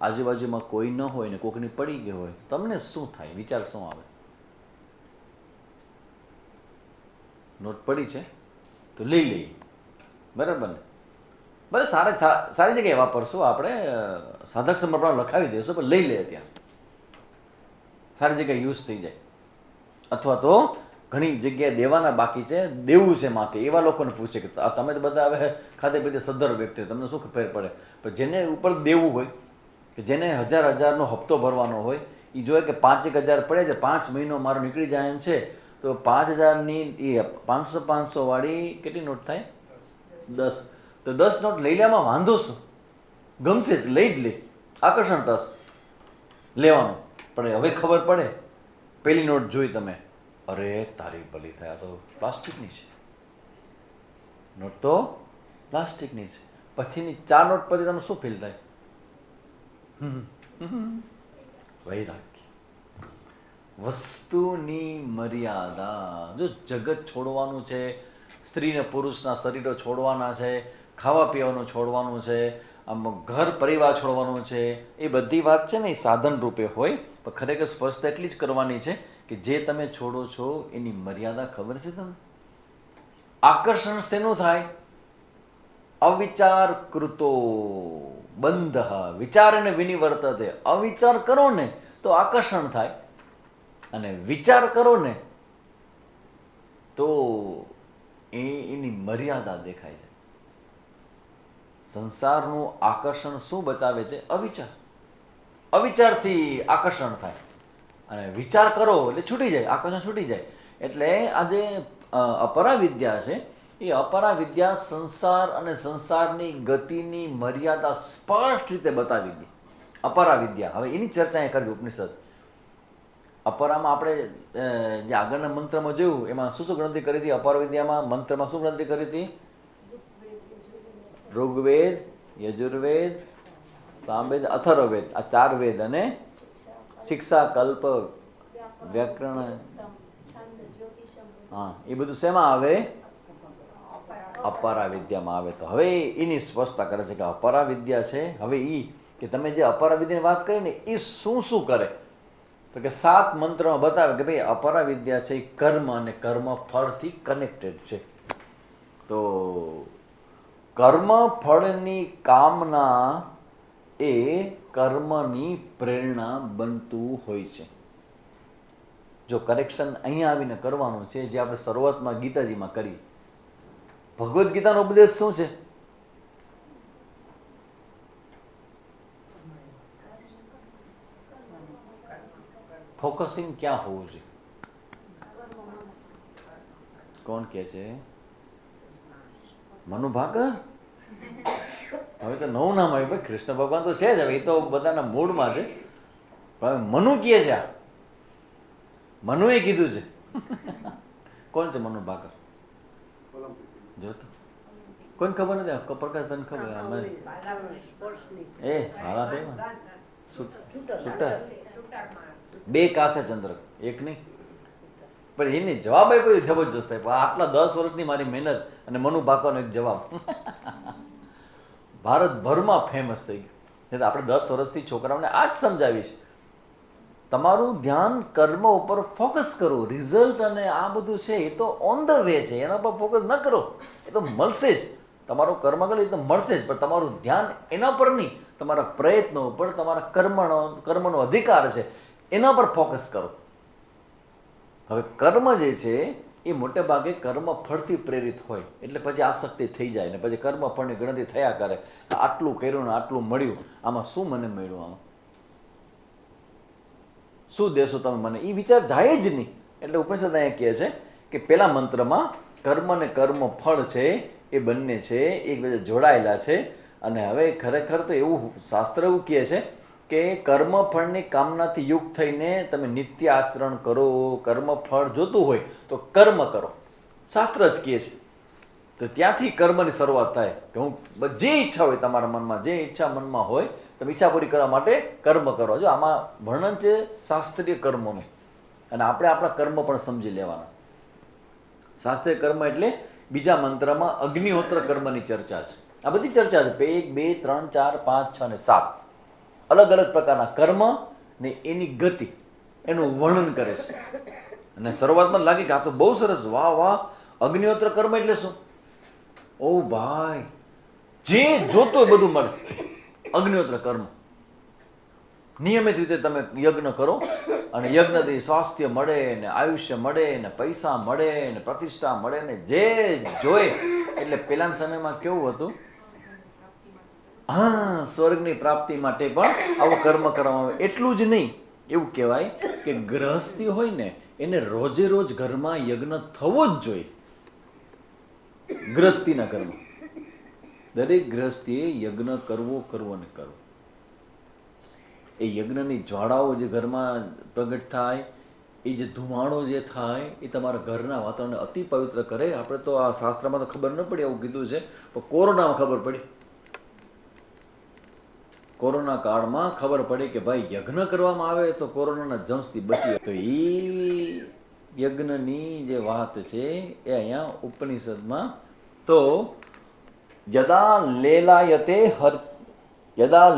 આજુબાજુમાં કોઈ ન હોય ને કોકની પડી ગઈ હોય, તમને શું થાય? વિચાર શું આવે? નોટ પડી છે તો લઈ લઈએ, બરાબર ને? ભલે સારી જગ્યાએ વાપરશું આપણે, સાધક સમર્પણ લખાવી દઈશું, પણ લઈ લે ત્યાં સારી જગ્યાએ યુઝ થઈ જાય. અથવા તો ઘણી જગ્યાએ દેવાના બાકી છે, દેવું છે માથે, એવા લોકોને પૂછે કે તમે તો બધા હવે ખાધે પીધે સદ્ધર વ્યક્તિ, તમને શું ફેર પડે? પણ જેને ઉપર દેવું હોય, કે જેને હજારનો હપ્તો ભરવાનો હોય, એ જોઈએ કે 5,000 પડે છે, 5 મહિનો મારો નીકળી જાય એમ છે, તો 5,000ની એ 500 વાળી કેટલી નોટ થાય? 10. તો 10 નોટ લઈ લેવામાં વાંધો શું? ગમશે જ, લઈ જ લે, આકર્ષણ થશે લેવાનું. પણ હવે ખબર પડે, પેલી નોટ જોઈ તમે, અરે તારી ભલી થાય, તો પ્લાસ્ટિકની છે નોટ, તો પ્લાસ્ટિકની છે. પછીની 4 નોટ પછી તમે શું ફીલ થાય? વૈરાગ્ય. વસ્તુની મર્યાદા. જો જગત છોડવાનું છે, સ્ત્રીને પુરુષના શરીરો છોડવાના છે, ખાવા પીવાનું છોડવાનું છે, આમ ઘર પરિવાર છોડવાનું છે, એ બધી વાત છે ને એ સાધન રૂપે હોય, પણ ખરેખર સ્પષ્ટ એટલી જ કરવાની છે કે જે તમે છોડો છો એની મર્યાદા ખબર છે તમને? આકર્ષણ શેનું થાય? અવિચાર કૃતો બંધ વિચારેને વિનિવર્તતે. અવિચાર કરો ને તો આકર્ષણ થાય, અને વિચાર કરો ને તો એની મર્યાદા દેખાય છે. સંસારનું આકર્ષણ શું બતાવે છે? અવિચાર. અવિચારથી આકર્ષણ થાય, અને વિચાર કરો એટલે છૂટી જાય, આકર્ષણ છૂટી જાય. એટલે આ જે અપરા વિદ્યા છે એ અપરા વિદ્યા સંસાર અને સંસારની ગતિની મર્યાદા સ્પષ્ટ રીતે બતાવી દી. અપરા વિદ્યા. હવે એની ચર્ચા એ કરવી ઉપનિષદ. અપરામાં આપણે જે આગળના મંત્રમાં જોયું એમાં શું શું ગણતરી કરી હતી? અપર વિદ્યામાં મંત્રમાં શું ગણતરી કરી હતી? ઋગ્વેદ, યજુર્વેદ, સામવેદ, અથર્વવેદ, આ 4 વેદ, અને શિક્ષા, કલ્પ, વ્યાકરણ. હા, એ બધું શેમાં આવે? અપરા વિદ્યામાં આવે. તો હવે એની સ્પષ્ટતા કરે છે કે અપરા વિદ્યા છે. હવે કે તમે જે અપરા વિદ્યાની વાત કરી ને એ શું શું કરે, તો કે 7 મંત્રમાં બતાવે કે ભાઈ અપરા વિદ્યા છે એ કર્મ અને કર્મ ફળથી કનેક્ટેડ છે. તો કર્મ ફળની કામના એ કર્મની પ્રેરણા બનતું હોય છે. જો કરેક્શન અહીંયા આવીને કરવાનું છે, જે આપણે શરૂઆતમાં ગીતાજીમાં કરી. ભગવદ્ ગીતાનો ઉપદેશ શું છે? ફોકસિંગ ક્યાં હોવું જોઈએ? કોણ કે છે? મનુ ભાકર. હવે તો નવું નામ આવ્યું ભાઈ. કૃષ્ણ ભગવાન તો છે જ, હવે એ તો બધાના મૂળમાં છે. પણ મનુ કહે છે. આ મનુએ કીધું છે. કોણ છે મનુ ભાકર? જો તો કોઈને ખબર નથી. પ્રકાશ તને ખબર? એ હાલા બે શૂટર, 2 કાસે ચંદ્રક, એક નહીં. પણ એની જવાબ આપ્યો જબરજસ્ત થાય. આટલા 10 વર્ષની મારી મહેનત અને મનુ ભાકરનો એક જવાબ ભારતભરમાં ફેમસ થઈ ગયું. આપણે 10 વર્ષથી છોકરાઓને આ જ સમજાવીશ, તમારું ધ્યાન કર્મ ઉપર ફોકસ કરો. રિઝલ્ટ અને આ બધું છે એ તો ઓન ધ વે છે, એના પર ફોકસ ન કરો. એ તો મળશે જ. તમારું કર્મ કરે એ તો મળશે જ, પણ તમારું ધ્યાન એના પર નહીં, તમારા પ્રયત્નો ઉપર, તમારા કર્મનો અધિકાર છે એના પર ફોકસ કરો. હવે કર્મ જે છે એ મોટે ભાગે કર્મ ફળથી પ્રેરિત હોય, એટલે પછી આસક્તિ થઈ જાય ને પછી કર્મ ફળની ગણતરી થયા કરે. આટલું કર્યું ને આટલું મળ્યું, આમાં શું મને મળ્યું, આમાં શું દેશો તમે મને? એ વિચાર જાય જ નહીં. એટલે ઉપનિષદ અહીંયા કહે છે કે પેલા મંત્રમાં કર્મ અને કર્મ ફળ છે એ બંને છે એકબીજા જોડાયેલા છે. અને હવે ખરેખર તો એવું શાસ્ત્ર એવું કહે છે કે કર્મ ફળની કામનાથી યુક્ત થઈને તમે નિત્ય આચરણ કરો. કર્મ ફળ જોતું હોય તો કર્મ કરો, શાસ્ત્ર જ કહે છે. તો ત્યાંથી કર્મની શરૂઆત થાય કે હું જે ઈચ્છા હોય તમારા મનમાં, જે ઈચ્છા મનમાં હોય તમે ઈચ્છા પૂરી કરવા માટે કર્મ કરો. જો આમાં વર્ણન છે શાસ્ત્રીય કર્મોનું, અને આપણે આપણા કર્મ પણ સમજી લેવાના. શાસ્ત્રીય કર્મ એટલે બીજા મંત્રમાં અગ્નિહોત્ર કર્મની ચર્ચા છે. આ બધી ચર્ચા છે. 1, 2, 3, 4, 5, 6 અને 7 અલગ અલગ પ્રકારના કર્મ ને એની ગતિ એનું વર્ણન કરે છે. અને શરૂઆતમાં લાગે કે આ તો બહુ સરસ, વાહ વાહ, અગ્નિહોત્ર કર્મ એટલે શું? ઓ ભાઈ, જે જોતો બધું મળે. અગ્નિહોત્ર કર્મ નિયમિત રીતે તમે યજ્ઞ કરો, અને યજ્ઞથી સ્વાસ્થ્ય મળે ને, આયુષ્ય મળે ને, પૈસા મળે ને, પ્રતિષ્ઠા મળે ને, જે જોઈ. એટલે પેલાના સમયમાં કેવું હતું? હા, સ્વર્ગની પ્રાપ્તિ માટે પણ આવું કર્મ કરવામાં આવે. એટલું જ નહીં, એવું કહેવાય કે ગ્રહસ્થી હોય ને એને રોજે રોજ ઘરમાં યજ્ઞ થવો જ જોઈએ. ગ્રહસ્થીના કર્મ દરેક ગ્રહસ્થીએ યજ્ઞ કરવો ને કરવો. એ યજ્ઞની જ્વાળાઓ જે ઘરમાં પ્રગટ થાય, એ જે ધુમાડો જે થાય એ તમારા ઘરના વાતાવરણને અતિ પવિત્ર કરે. આપણે તો આ શાસ્ત્રમાં તો ખબર ન પડી આવું કીધું છે, પણ કોરોનામાં ખબર પડી. કોરોના કાળમાં ખબર પડી કે ભાઈ યજ્ઞ કરવામાં આવે તો કોરોનાના જમ્સથી બચી. તો એ યજ્ઞની જે વાત છે એ અહીંયા ઉપનિષદમાં તો યદા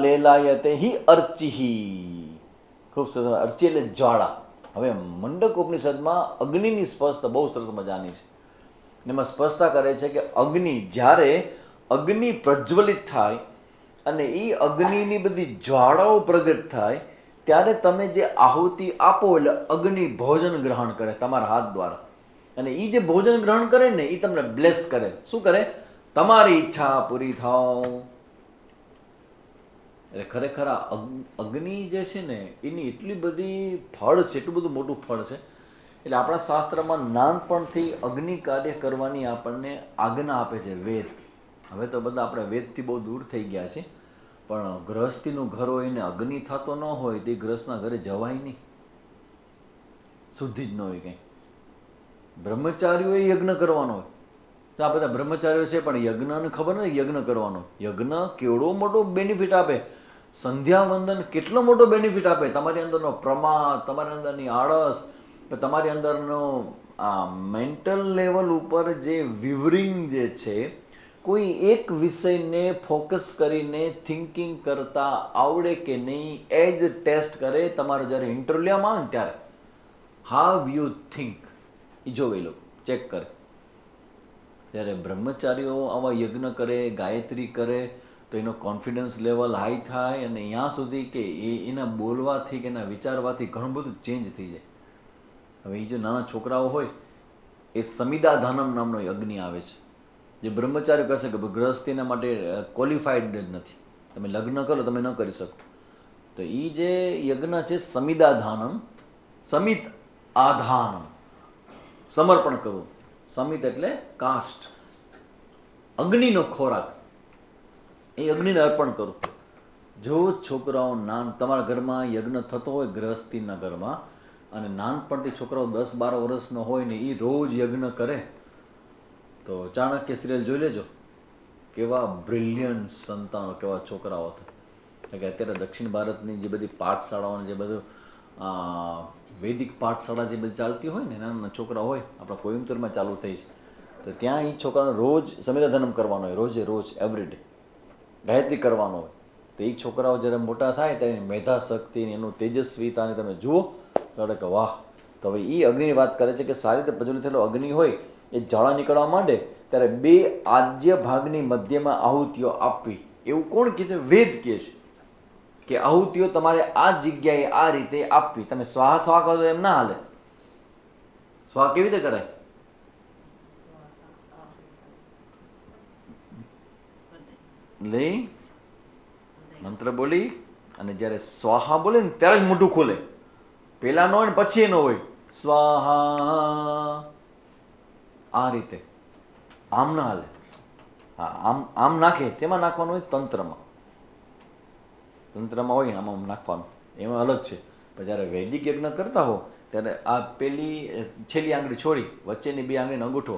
લેલાયતે હિ અર્ચિહી, ખૂબ સરસ. અર્ચી એટલે જ્વાળા. હવે મંડક ઉપનિષદમાં અગ્નિની સ્પષ્ટતા બહુ સરસ મજાની છે. એમાં સ્પષ્ટતા કરે છે કે અગ્નિ, જ્યારે અગ્નિ પ્રજ્વલિત થાય અને એ અગ્નિની બધી જ્વાળાઓ પ્રગટ થાય ત્યારે તમે જે આહુતિ આપો એટલે અગ્નિ ભોજન ગ્રહણ કરે તમારા હાથ દ્વારા. અને એ જે ભોજન ગ્રહણ કરે ને એ તમને બ્લેસ કરે. શું કરે? તમારી ઈચ્છા પૂરી થાવ. એટલે ખરેખર આ અગ્નિ જે છે ને એની એટલી બધી ફળ છે, એટલું બધું મોટું ફળ છે. એટલે આપણા શાસ્ત્રમાં નાનપણથી અગ્નિ કાર્ય કરવાની આપણને આજ્ઞા આપે છે વેદ. હવે તો બધા આપણે વેદથી બહુ દૂર થઈ ગયા છે, પણ ગૃહસ્થીનું ઘર હોય ને અગ્નિ થતો ન હોય તે ગૃહસ્થના ઘરે જવાય નહીં, શુદ્ધિ જ ન હોય કંઈ. બ્રહ્મચારીઓએ યજ્ઞ કરવાનો હોય. તો આ બધા બ્રહ્મચારીઓ છે પણ યજ્ઞને ખબર નથી યજ્ઞ કરવાનો. યજ્ઞ કેવડો મોટો બેનિફિટ આપે. સંધ્યાવંદન કેટલો મોટો બેનિફિટ આપે. તમારી અંદરનો પ્રમાદ, તમારી અંદરની આળસ, તમારી અંદરનો આ મેન્ટલ લેવલ ઉપર જે વિવરિંગ જે છે, કોઈ એક વિષયને ફોકસ કરીને થિંકિંગ કરતા આવડે કે નહીં એ જ ટેસ્ટ કરે. તમારે જ્યારે ઇન્ટરવ્યૂ લેવામાં આવે ને ત્યારે હાવ યુ થિંક એ જોવે લોકો ચેક કરે. ત્યારે બ્રહ્મચારીઓ આવા યજ્ઞ કરે, ગાયત્રી કરે તો એનો કોન્ફિડન્સ લેવલ હાઈ થાય અને ત્યાં સુધી કે એના બોલવાથી કે એના વિચારવાથી ઘણું બધું ચેન્જ થઈ જાય. હવે એ જો નાના છોકરાઓ હોય એ સમિદા ધાનમ નામનો અગ્નિ આવે છે. જે બ્રહ્મચારી કહેશે કે ગૃહસ્થીના માટે ક્વોલિફાઈડ જ નથી, તમે લગ્ન કરો તમે ન કરી શકો. તો એ જે યજ્ઞ છે સમિદા ધાનમ, સમિત આધાનમ, સમર્પણ કરવું. સમિત એટલે કાસ્ટ, અગ્નિનો ખોરાક, એ અગ્નિને અર્પણ કરું. જો છોકરાઓ તમારા ઘરમાં યજ્ઞ થતો હોય ગૃહસ્થીના ઘરમાં અને નાનપણથી છોકરાઓ 10-12 વર્ષનો હોય ને એ રોજ યજ્ઞ કરે તો ચાણક્ય સિરિયલ જોઈ લેજો. કેવા બ્રિલિયન્ટ સંતાનો, કેવા છોકરાઓ થાય. કે અત્યારે દક્ષિણ ભારતની જે બધી પાઠશાળાઓ, જે બધું વૈદિક પાઠશાળા જે બધી ચાલતી હોય ને, નાના છોકરા હોય, આપણા કોઈમ્બતુરમાં ચાલુ થઈ છે, તો ત્યાં એ છોકરાને રોજ સમિધાધનમ કરવાનો હોય, રોજે રોજ એવરીડે ગાયત્રી કરવાનો હોય. તો એ છોકરાઓ જ્યારે મોટા થાય ત્યારે એની મેધા શક્તિ, એનું તેજસ્વીતાને તમે જુઓ તો કે વાહ. તો હવે એ અગ્નિની વાત કરે છે કે સારી રીતે પ્રજ્વલિત થયેલો અગ્નિ હોય એ જ્વાળા નીકળવા માંડે ત્યારે 2 આજ્ય ભાગની મધ્યમાં આહુતિઓ આપવી. એવું કોણ કહે છે? વેદ કહે છે કે આહુતિઓ તમારે આ જગ્યાએ આ રીતે આપવી. તમે સ્વાહા સ્વાહા કરો એમ ના હાલે. સ્વાહા કેવી રીતે કરાય? લઈ મંત્ર બોલી અને જ્યારે સ્વાહા બોલે ને ત્યારે જ મોઢું ખોલે. પેલા નો હોય ને પછી એનો હોય સ્વાહા, આ રીતે. આમ ના હાલે. હા, આમ આમ નાખે. શેમાં નાખવાનું હોય? તંત્રમાં. તંત્રમાં હોય ને આમાં નાખવાનું, એમાં અલગ છે. પણ જ્યારે વૈદિક યજ્ઞ કરતા હો ત્યારે આ પેલી છેલ્લી આંગળી છોડી વચ્ચેની 2 આંગળીનો અંગૂઠો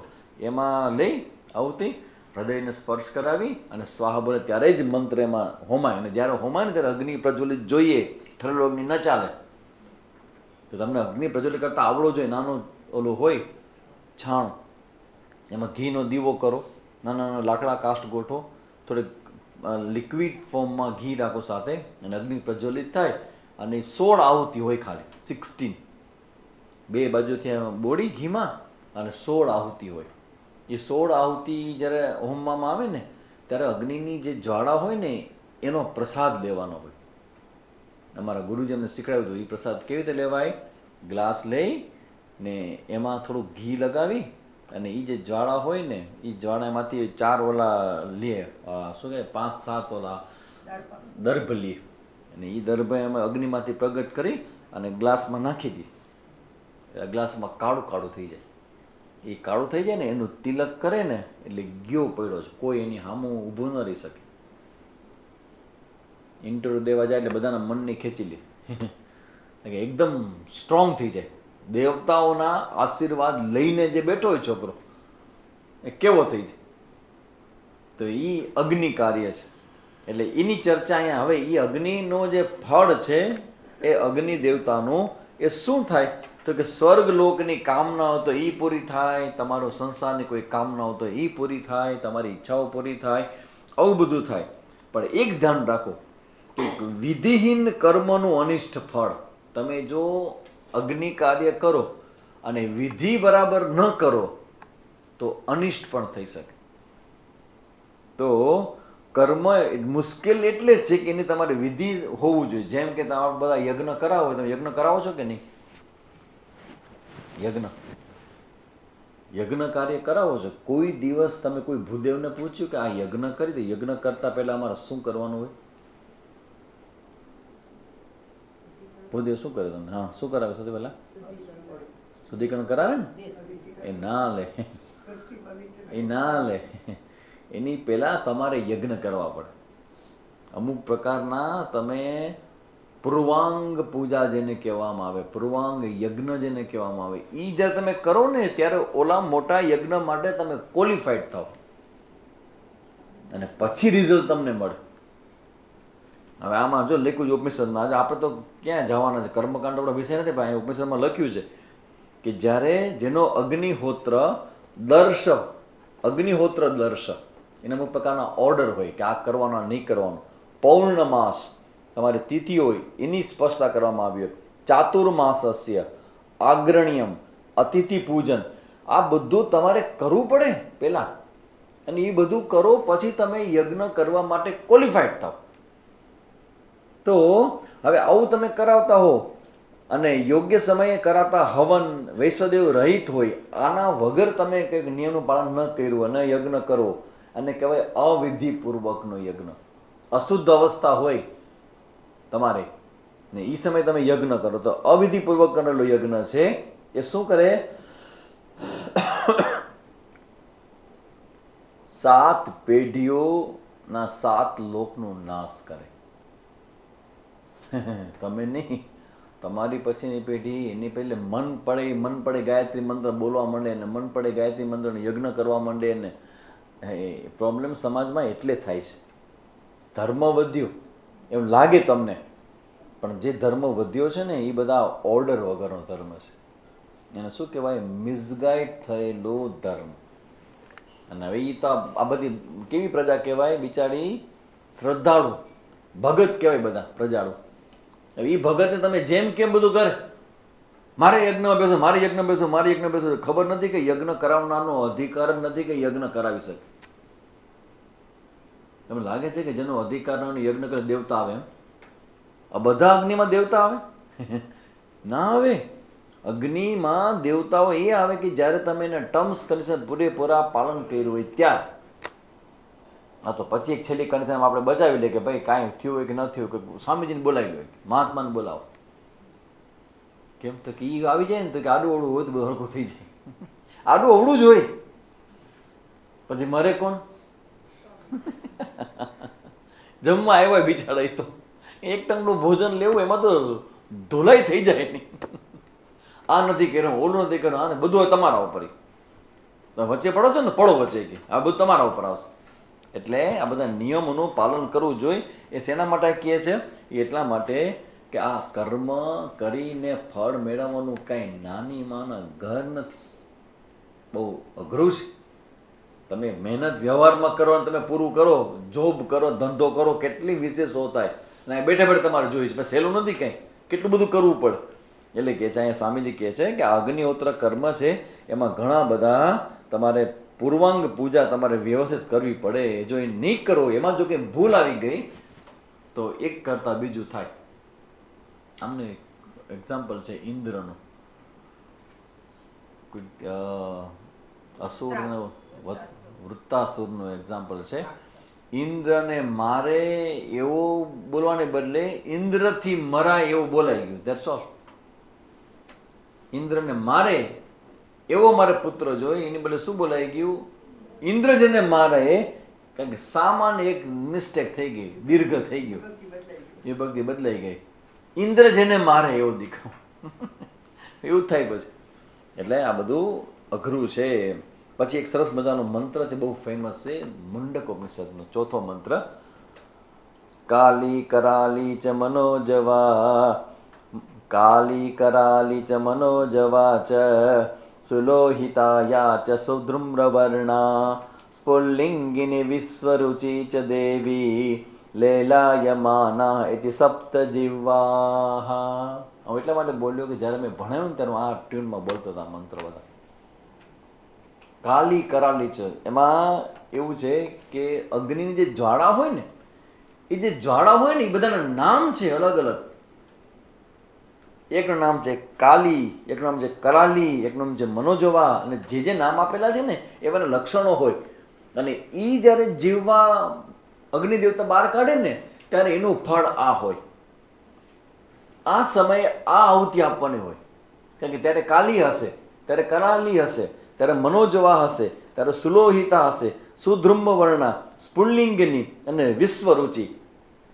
એમાં લઈ આવતી હૃદયને સ્પર્શ કરાવી અને સ્વાહા બોલે ત્યારે જ મંત્ર એમાં હોમાય. અને જ્યારે હોમાય ને ત્યારે અગ્નિ પ્રજ્વલિત જોઈએ, ઠરેલો અગ્નિ ન ચાલે. તો તમને અગ્નિ પ્રજ્વલિત કરતા આવડો જોઈએ. નાનો ઓલું હોય છાણ, એમાં ઘીનો દીવો કરો, નાના નાના લાકડા કાસ્ટ ગોઠવો, થોડીક લિક્વિડ ફોર્મમાં ઘી રાખો સાથે અને અગ્નિ પ્રજ્વલિત થાય અને 16 આહુતિ હોય, ખાલી 16, 2 બાજુથી બોડી ઘીમાં અને 16 આહુતિ હોય. એ 16 આહુતિ જ્યારે હોમવામાં આવે ને ત્યારે અગ્નિની જે જ્વાળા હોય ને એનો પ્રસાદ લેવાનો હોય. અમારા ગુરુજી અમને શીખવાડ્યું હતું. એ પ્રસાદ કેવી રીતે લેવાય? ગ્લાસ લઈ ને એમાં થોડું ઘી લગાવી અને એ જે જ્વાળા હોય ને એ જ્વાળામાંથી 4 ઓલા લે, શું કહે, 5-7 ઓલા દર્ભ લે અને એ દર્ભ એમાં અગ્નિમાંથી પ્રગટ કરી અને ગ્લાસમાં નાખી દે. ગ્લાસમાં કાળું કાળું થઈ જાય. એ કાળું થઈ જાય ને એનું તિલક કરે ને એટલે ગયો પડ્યો છે, કોઈ એની સામું ઊભું ન રહી શકે. ઇન્ટરવ્યુ દેવા જાય એટલે બધાના મનને ખેંચી લે, એકદમ સ્ટ્રોંગ થઈ જાય. દેવતાઓના આશીર્વાદ લઈને જે બેઠો હોય છોકરો એ કેવો થઈ જાય. તો એ અગ્નિ કાર્ય છે. એટલે એની ચર્ચા અહીંયા. હવે એ અગ્નિનો જે ફળ છે એ અગ્નિ દેવતાનું એ શું થાય તો કે સ્વર્ગલોકની કામનાઓ તો એ પૂરી થાય, તમારો સંસારની કોઈ કામનાઓ તો એ પૂરી થાય, તમારી ઈચ્છાઓ પૂરી થાય, આવું બધું થાય. પણ એક ધ્યાન રાખો કે વિધિહીન કર્મનું અનિષ્ટ ફળ, તમે જો અગ્નિ કાર્ય કરો અને વિધિ બરાબર ન કરો તો અનિષ્ટ પણ થઈ શકે. તો કર્મ મુશ્કેલ એટલે જ છે કે એની તમારે વિધિ હોવું જોઈએ. જેમ કે તમે બધા યજ્ઞ કરાવો, તમે યજ્ઞ કરાવો છો કે નહીં? યજ્ઞ કાર્ય કરાવો છો. કોઈ દિવસ તમે કોઈ ભૂદેવને પૂછ્યું કે આ યજ્ઞ કરી દે, યજ્ઞ કરતા પહેલા અમારે શું કરવાનું હોય? ભૂદેવ શું કરે તમને? હા, શું કરાવે સૌથી પહેલા? શુદ્ધિકરણ કરાવે ને? એ ના લે, એ ના લે. એની પહેલા તમારે યજ્ઞ કરવા પડે. અમુક પ્રકારના તમે પૂર્વાંગ પૂજા જેને કહેવામાં આવે, પૂર્વાંગ યજ્ઞ જેને કહેવામાં આવે, એ જ્યારે તમે કરો ને ત્યારે ઓલા મોટા યજ્ઞ માટે તમે ક્વોલિફાઈડ થાવ અને પછી રિઝલ્ટ તમને મળે. હવે આમાં જો લખ્યું છે ઉપનિષદમાં, આજે આપણે તો ક્યાં જવાના છે, કર્મકાંડ આપણો વિષય નથી, પણ ઉપનિષદમાં લખ્યું છે કે જ્યારે જેનો અગ્નિહોત્ર દર્શ, અગ્નિહોત્ર દર્શ, એના અમુક પ્રકારના ઓર્ડર હોય કે આ કરવાનો નહીં કરવાનો, પૌર્ણમાસ તમારી તિથિ હોય એની સ્પષ્ટતા કરવામાં આવી હોય, ચાતુર્માસસ્ય આગ્રણ્યમ અતિથિ પૂજન, આ બધું તમારે કરવું પડે પહેલાં, અને એ બધું કરો પછી તમે યજ્ઞ કરવા માટે ક્વોલિફાઈડ થાવ. તો હવે આવું તમે કરાવતા હો અને યોગ્ય સમયે કરાતા હવન વૈશ્વદેવ રહિત હોય, આના વગર તમે કંઈક નિયમનું પાલન ન કર્યું અને યજ્ઞ કરો, અને કહેવાય અવિધિપૂર્વકનો યજ્ઞ. અશુદ્ધ અવસ્થા હોય તમારે ને એ સમયે તમે યજ્ઞ કરો તો અવિધિપૂર્વક કરેલો યજ્ઞ છે એ શું કરે? 7 પેઢીઓના 7 લોકનો નાશ કરે. તમે નહીં, તમારી પછીની પેઢી, એની પહેલે મન પડે ગાયત્રી મંત્ર બોલવા માંડે ને મન પડે ગાયત્રી મંત્રનો યજ્ઞ કરવા માંડે ને પ્રોબ્લેમ સમાજમાં એટલે થાય છે. ધર્મ વધ્યો એમ લાગે તમને, પણ જે ધર્મ વધ્યો છે ને એ બધા ઓર્ડર વગરનો ધર્મ છે. એને શું કહેવાય? મિસગાઈડ થયેલો ધર્મ. અને હવે એ તો આ બધી કેવી પ્રજા કહેવાય? બિચારી શ્રદ્ધાળુ ભગત કહેવાય બધા પ્રજાળુ. હવે એ ભગતને તમે જેમ કેમ બધું કરે, મારે યજ્ઞમાં બેસો, મારી યજ્ઞ બેસો, મારી યજ્ઞ બેસો. ખબર નથી કે યજ્ઞ કરાવનારનો અધિકાર જ નથી કે યજ્ઞ કરાવી શકે. તમને લાગે છે કે જેનો અધિકાર યજ્ઞ કરે દેવતા આવે એમ? આ બધા અગ્નિમાં દેવતા આવે? ના આવે. અગ્નિમાં દેવતાઓ એ આવે કે જ્યારે તમે એને ટર્મ્સ કન્ડિશન પૂરેપૂરા પાલન કર્યું હોય ત્યારે. હા, તો પછી એક છેલ્લી કન્ડિશન આપણે બચાવી લે કે ભાઈ કાંઈ થયું હોય કે ન થયું, કે સ્વામીજીને બોલાવી લો, મહાત્માને બોલાવો. કેમ તો કે એ આવી જાય ને તો કે આડું અવડું હોય તો બધું હરખું થઈ જાય. આડું અવડું જ હોય પછી મરે કોણ? જમવા આવ્યા બિચારા, તો એક ટંકનું ભોજન લેવું એમાં તો ધોલાઈ થઈ જાય નહીં. આ નથી કર્યું, ઓલું નથી કર્યું, આને બધું તમારા ઉપર. વચ્ચે પડો છો ને, પડો વચ્ચે કે આ બધું તમારા ઉપર આવશે. એટલે આ બધા નિયમોનું પાલન કરવું જોઈએ. એ શેના માટે કહે છે? એટલા માટે કે આ કર્મ કરીને ફળ મેળવવાનું કાંઈ નાની માના ઘર નથી, બહુ અઘરું છે. તમે મહેનત વ્યવહારમાં કરો અને તમે પૂરું કરો, જોબ કરો, ધંધો કરો, કેટલી વિશેષો થાય અને બેઠા બેઠા તમારે જોઈશ. પણ સહેલું નથી કંઈ, કેટલું બધું કરવું પડે. એટલે કે છે અહીંયા સ્વામીજી કહે છે કે અગ્નિહોત્ર કર્મ છે એમાં ઘણા બધા તમારે પૂર્વાંગ પૂજા તમારે વ્યવસ્થિત કરવી પડે. જો એ નહીં કરો, એમાં જો કે ભૂલ આવી ગઈ તો એક કરતાં બીજું થાય. આમને એક્ઝામ્પલ છે ઇન્દ્રનું. અસુરનો વૃત્તાસુરનું એક્ઝામ્પલ છે. ઇન્દ્રને મારે એવો બોલવાને બદલે ઇન્દ્રથી મરાય એવું બોલાઈ ગયું. That's all. ઇન્દ્રને મારે એવો મારે પુત્ર જોઈએ, એની બદલે શું બોલાઈ ગયું? ઇન્દ્ર જેને મારે, કારણ કે સામાન્ય એક મિસ્ટેક થઈ ગઈ, દીર્ઘ થઈ ગયું, એ ભક્તિ બદલાઈ ગઈ. ઇન્દ્ર જેને મારે એવો દીકરો એવું થાય પછી. એટલે આ બધું અઘરું છે. પછી એક સરસ મજાનો મંત્ર છે, બહુ ફેમસ છે, મુંડક ઉપનિષદનો 4થો મંત્ર. કાલી કરાલી ચ મનોજવા, કાલી કરાલી ચ મનોજવા ચ સુલોહિતાયા ચ સુધ્રુમ્રવર્ણા સ્ફુલ્લિંગિની વિશ્વરુચિ ચ દેવી લેલાયમાના ઇતિ સપ્ત જીવાહ. હું એટલા માટે બોલ્યો કે જ્યારે મેં ભણાવ્યું ને ત્યારે હું આ ટ્યુનમાં બોલતો હતા મંત્ર બધા. કાલી કરાલી છે, એમાં એવું છે કે અગ્નિની જે જ્વાળા હોય ને, એ જે જ્વાળા હોય ને એ બધાના નામ છે અલગ અલગ. એકનું નામ છે કાલી, એકનું નામ છે કરાલી, એકનું નામ છે મનોજવા, અને જે જે નામ આપેલા છે ને એવાના લક્ષણો હોય. અને એ જ્યારે જીવવા અગ્નિ દેવતા બહાર કાઢે ને ત્યારે એનું ફળ આ હોય. આ સમયે આ આહુતિ આપવાની હોય. કારણ કે ત્યારે કાલી હશે, ત્યારે કરાલી હશે, ત્યારે મનોજવા હશે, ત્યારે સુલોહિતા હશે, સુધ્રુમ્બ વર્ણા, સ્ફુલ્લિંગિની અને વિશ્વરુચિ.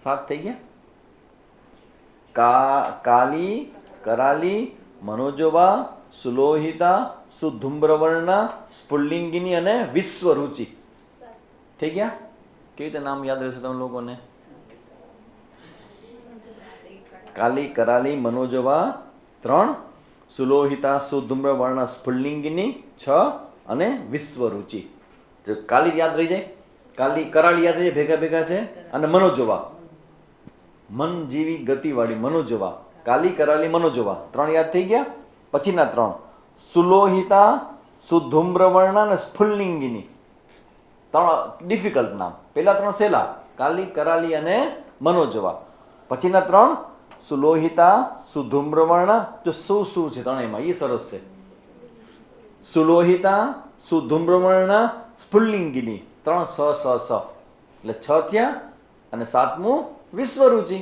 7 થઈ ગયા. કાલી, કરાલી, મનોજવા, સુલોહિતા, સુધુમ્રવર્ણા, સ્ફુલ્લિંગિની અને વિશ્વરુચિ. થઈ ગયા. કેવી રીતે નામ યાદ રહેશે તમે લોકોને? કાલી, કરાલી, મનોજવા 3, સુલોહિતા, સુધુમ્રવર્ણા, સ્ફુલ્લિંગિની 6 અને વિશ્વરુચિ. જો કાલી યાદ રહી જાય, કાલી કરાલી યાદ રહી જાય, ભેગા ભેગા છે. અને મનોજવા, મન જીવી ગતિવાળી મનોજવા. કાલી, કરાલી, મનોજવા 3 યાદ થઈ ગયા. પછીના 3 સુલોહિતા, સુધુમ્રવર્ણા અને સ્ફુલ્લિંગિની. 3 ડિફિકલ્ટ નામ. પેલા 3 સેલા, કાલી, કરાલી અને મનોજવા. પછીના 3 સુલોહિતા, સુધુમ્રવર્ણા. જો શું છે ત્રણેયમાં એ સરસ છે. સુલોહિતા, સુધુમ્રવર્ણા, સ્ફુલ્લિંગિની 3 સ એટલે 6 થયા. અને 7મું વિશ્વરુચિ.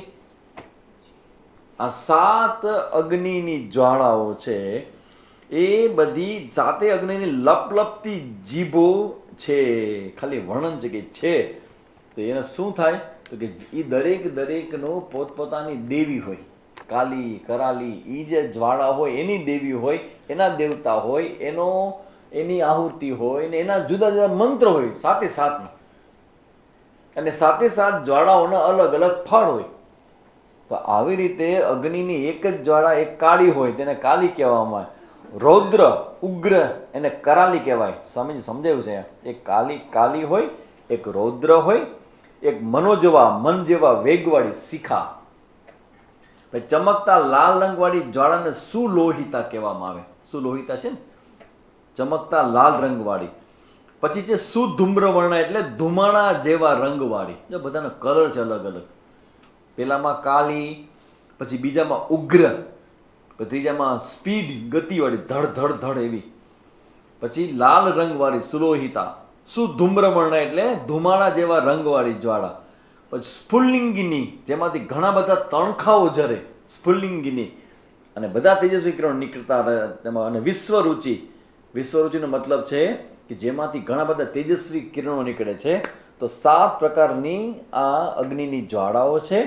આ 7 અગ્નિની જ્વાળાઓ છે એ બધી 7 અગ્નિની લપલપતી જીભો છે. ખાલી વર્ણન છે કે છે. તો એને શું થાય તો કે એ દરેકનો પોતપોતાની દેવી હોય. કાલી, કરાલી એ જે જ્વાળા હોય એની દેવી હોય, એના દેવતા હોય, એની આહુતિ હોય ને એના જુદા જુદા મંત્ર હોય 7 અને 7 જ્વાળાઓના અલગ અલગ ફળ હોય. તો આવી રીતે અગ્નિની એક જ જ્વાળા એક કાળી હોય તેને કાલી કહેવામાં આવે. રૌદ્ર ઉગ્ર એને કરાલી કહેવાય. સમજાયું છે? એક કાલી હોય, એક રૌદ્ર હોય, એક મનોજવા મન જેવા વેગવાળી શિખા. ચમકતા લાલ રંગવાળી જ્વાળાને સુલોહિતા કહેવામાં આવે. સુલોહિતા છે ને, ચમકતા લાલ રંગવાળી. પછી છે સુધુમ્રવર્ણા એટલે ધુમાડા જેવા રંગવાળી. જો બધાનો કલર છે અલગ અલગ. પેલામાં કાલી, પછી બીજામાં ઉગ્ર, ત્રીજામાં સ્પીડ ગતિવાળી ધડ ધડ ધડ એવી. પછી લાલ રંગવાળી સુલોહિતા. સુધુમ્રવર્ણા એટલે ધુમાડા જેવા રંગવાળી જ્વાળા. પછી સ્ફુલ્લિંગિની જેમાંથી ઘણા બધા તણખાઓ ઝરે, સ્ફુલ્લિંગિની, અને બધા તેજસ્વી કિરણો નીકળતા તેમાં. અને વિશ્વરુચિ. વિશ્વરુચિનો મતલબ છે કે જેમાંથી ઘણા બધા તેજસ્વી કિરણો નીકળે છે. તો 7 પ્રકારની આ અગ્નિની જ્વાળાઓ છે.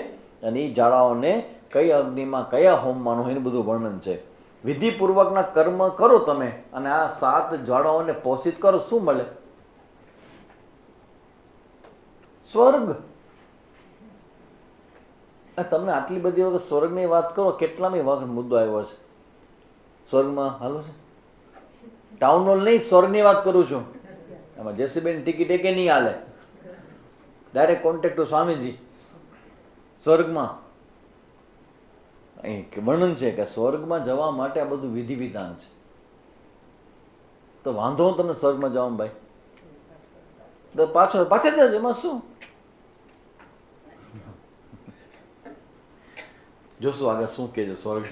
અને એ જ્વાળાઓને કઈ અગ્નિમાં કયા હોમવાનું એનું બધું વર્ણન છે. વિધિપૂર્વકના કર્મ કરો તમે અને આ 7 જ્વાળાઓને પોષિત કરો, શું મળે? સ્વર્ગ. તમને આટલી બધી વખત સ્વર્ગની વાત કરો, કેટલામી વખત મુદ્દો આવ્યો છે? સ્વર્ગમાં હાલો છે ટાઉન હોલ નહીં, સ્વર્ગની વાત કરું છું. એમાં જેસીબીની ટિકિટ એકે નહીં હાલે, ડાયરેક્ટ કોન્ટેક્ટ ટુ સ્વામીજી. સ્વર્ગમાં અહીં વર્ણન છે કે સ્વર્ગમાં જવા માટે આ બધું વિધિ વિધાન છે. તો વાંધો હું તમને સ્વર્ગમાં જવામાં ભાઈ, તો પાછળ જ એમાં શું? જોશું આગળ શું કહે છે સ્વર્ગ.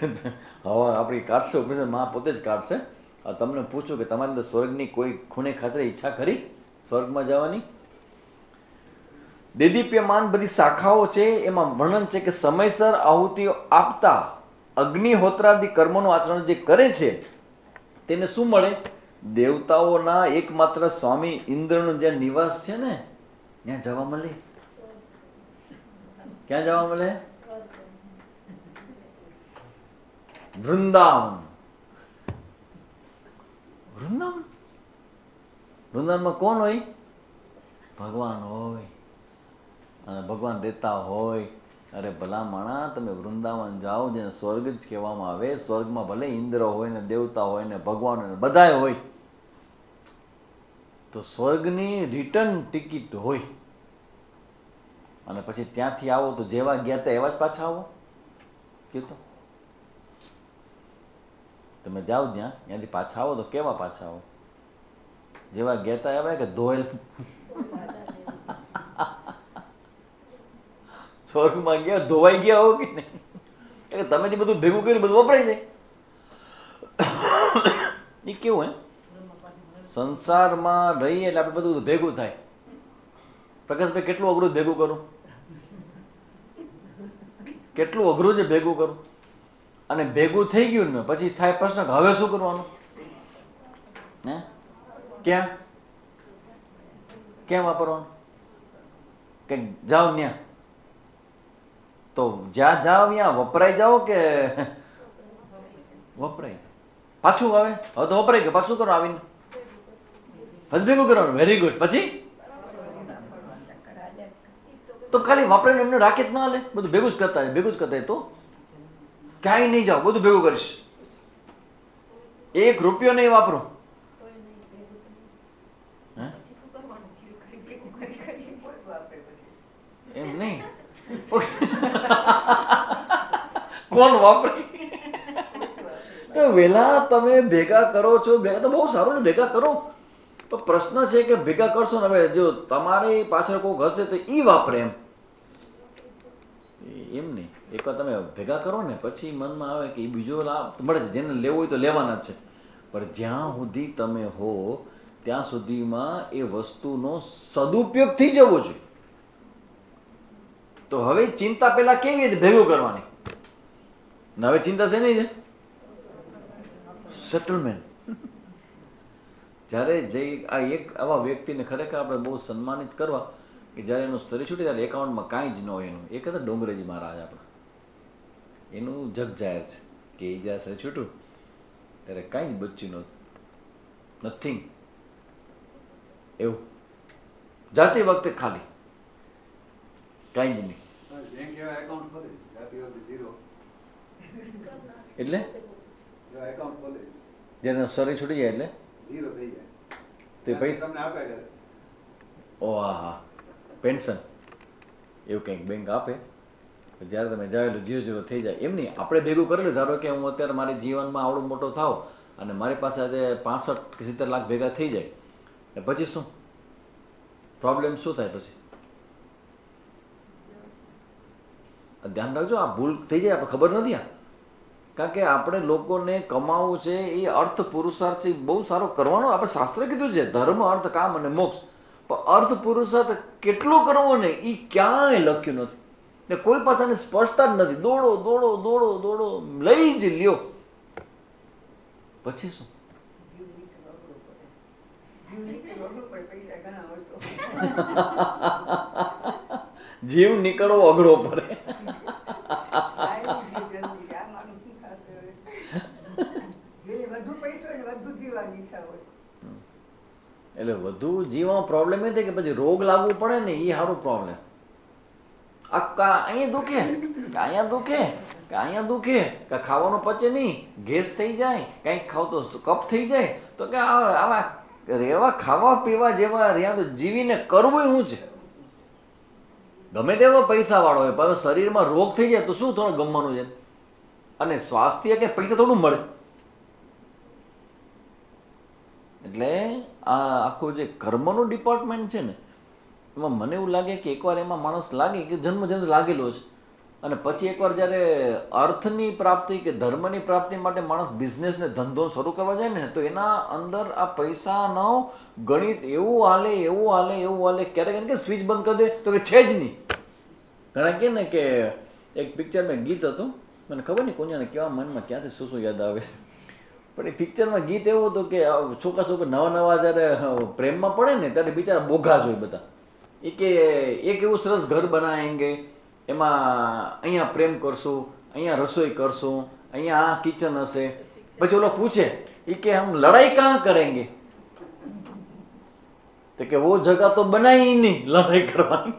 હવે આપણી કાઢશે માં પોતે જ કાઢશે. તમને પૂછું કે તમારી અંદર સ્વર્ગની કોઈ ખૂણે ખાતરે ઈચ્છા ખરી સ્વર્ગમાં જવાની? દેદીપ્યમાન બધી શાખાઓ છે એમાં વર્ણન છે કે સમયસર આહુતિઓ આપતા અગ્નિહોત્રાદિ કર્મોનું આચરણ જે કરે છે તેને શું મળે? દેવતાઓના એકમાત્ર સ્વામી ઇન્દ્રનો જ્યાં નિવાસ છે ને ત્યાં જવા મળે. ક્યાં જવા મળે? વૃંદાવન. વૃંદાવનમાં કોણ હોય? ભગવાન હોય. અને ભગવાન દેતા હોય. અરે ભલા માણા, તમે વૃંદાવન જાઓ, જેને સ્વર્ગ જ કહેવામાં આવે, સ્વર્ગમાં ભલે ઇન્દ્ર હોય ને દેવતા હોય ને ભગવાન હોય ને બધાય હોય, તો સ્વર્ગની રિટર્ન ટિકિટ હોય. અને પછી ત્યાંથી આવો તો જેવા ગયા હતા એવા જ પાછા આવો કીધું. તમે જાઓ જ્યાં, ત્યાંથી પાછા આવો તો કેવા પાછા આવો? જેવા ગયા હતા એવા કે ધોયેલ? સ્વર્ગમાં ગયા ધોવાઈ ગયા હો કે નહીં? એટલે તમે જે બધું ભેગું કર્યું બધું વપરાય જાય. એ કેવું હે, સંસારમાં રહીએ એટલે આપણે બધું ભેગું થાય. પ્રકાશભાઈ, કેટલું અઘરું ભેગું કરું, કેટલું અઘરું છે ભેગું કરું. અને ભેગું થઈ ગયું ને પછી થાય પ્રશ્ન કે હવે શું કરવાનું? હે, ક્યાં ક્યાં વાપરવાનું? કે જાઓ ત્યાં, તો જ્યાં જાઓ ત્યાં વપરાઈ જાઓ કે વપરાય પાછું આવે? હવે તો વપરાય ગયું, પાછું કરો આવીને પછી ભેગું કરવાનું. Very good. પછી તો ખાલી વાપરીને એમને રાખી જ ના હાલે, બધું ભેગું જ કરતા ભેગું જ કરતા. તો ક્યાંય નહીં જાઓ, બધું ભેગું કરીશ, 1 રૂપિયો નહીં વાપરો. એમ નહીં, કોણ વાપરે? તો વેલા તમે ભેગા કરો છો, ભેગા તો બહુ સારું ને, ભેગા કરો. તો પ્રશ્ન છે કે ભેગા કરશો ને, હવે જો તમારી પાછળ કોઈક હશે તો ઈ વાપરે. એમ નહીં, એકવાર તમે ભેગા કરો ને પછી મનમાં આવે કે એ બીજો લાભ મળે છે, જેને લેવો હોય તો લેવાના જ છે. પણ જ્યાં સુધી તમે હો ત્યાં સુધીમાં એ વસ્તુનો સદુપયોગ થઈ જવો જોઈએ. તો હવે ચિંતા પેલા કેવી હતી ભેગું કરવાની, ને હવે ચિંતા શેની છે? સેટલમેન્ટ. જ્યારે જે આ એક આવા વ્યક્તિને ખરેખર આપણે બહુ સન્માનિત કરવા કે જ્યારે એનું શરીર છૂટે ત્યારે એકાઉન્ટમાં કાંઈ જ ન હોય. એનું એક હતા ડોંગરેજી મહારાજ આપણા, એનું જગ જાહેર છે કે એ જ્યારે શરીર છૂટ્યું ત્યારે કાંઈ જ બચ્યું નહોતું, નથિંગ. એવું જાતી વખતે ખાલી કાંઈ જ નહીં. એટલે જેને શરીર છૂટી જાય એટલે તે પૈસા, ઓ હા, પેન્શન એવું કંઈક બેંક આપે. જ્યારે તમે જાઓ એટલે 0 થઈ જાય. એમ નહીં, આપણે ભેગું કરેલું. ધારો કે હું અત્યારે મારી જીવનમાં આવડો મોટો થાવ અને મારી પાસે આજે 65 કે 70 લાખ ભેગા થઈ જાય, પછી શું પ્રોબ્લેમ શું થાય? પછી ધ્યાન રાખજો, આ ભૂલ થઈ જાય આપણે ખબર નથી. આ કારણ કે આપણે લોકોને કમાવું છે એ અર્થ પુરુષાર્થ છે, બહુ સારો કરવાનો. આપણે શાસ્ત્રે કીધું છે ધર્મ, અર્થ, કામ અને મોક્ષ. પણ અર્થ પુરુષાર્થ કેટલો કરવો ને એ ક્યાંય લખ્યું નથી ને કોઈ પાસેની સ્પષ્ટતા જ નથી. દોડો દોડો દોડો દોડો લઈ જ લ્યો, પછી શું? જીવ નીકળવો અઘરો પડે. એટલે વધુ જીવવાનો પ્રોબ્લેમ એ થાય કે પછી રોગ લાગવું પડે ને, એ સારું પ્રોબ્લેમ. અહીંયા દુખે, અહીંયા દુખે, અહીંયા દુખે, ખાવાનું પચે નહીં, ગેસ થઈ જાય, કંઈક ખાવ તો કફ થઈ જાય, તો કે આવા રેવા ખાવા પીવા જેવા રહ્યા તો જીવીને કરવું શું છે? ગમે તેવો પૈસા વાળો હોય પણ શરીરમાં રોગ થઈ જાય તો શું થોડું ગમવાનું છે? અને સ્વાસ્થ્ય કે પૈસા થોડું મળે. એટલે આ આખું જે કર્મનું ડિપાર્ટમેન્ટ છે ને, એમાં મને એવું લાગે કે એકવાર એમાં માણસ લાગે કે જન્મ લાગેલો છે, અને પછી એકવાર જ્યારે અર્થની પ્રાપ્તિ કે ધર્મની પ્રાપ્તિ માટે માણસ બિઝનેસ ને ધંધો શરૂ કરવા જાય ને, તો એના અંદર આ પૈસાનો ગણિત એવું હાલે એવું હાલે એવું હાલે. ક્યારેક એને કે સ્વિચ બંધ કરી દે તો કે છે જ નહીં. ઘણા કહે ને કે એક પિક્ચરમાં ગીત હતું, મને ખબર નહીં કોને કેવા મનમાં ક્યાંથી શું શું યાદ આવે, પણ એ પિક્ચરમાં ગીત એવું હતું કે છોકરા છોકરા નવા જ્યારે પ્રેમમાં પડે ને ત્યારે બિચારા બોઘા જ હોય બધા. એ કે એક એવું સરસ ઘર બનાવેંગે, એમાં અહીંયા પ્રેમ કરશું, અહીંયા રસોઈ કરશું, અહીંયા આ કિચન હશે. પછી ઓલો પૂછે એ કે હમ લડાઈ કहाँ करेंगे? તો કે વો જગહ તો બનાવી નહીં લડાઈ કરવાની.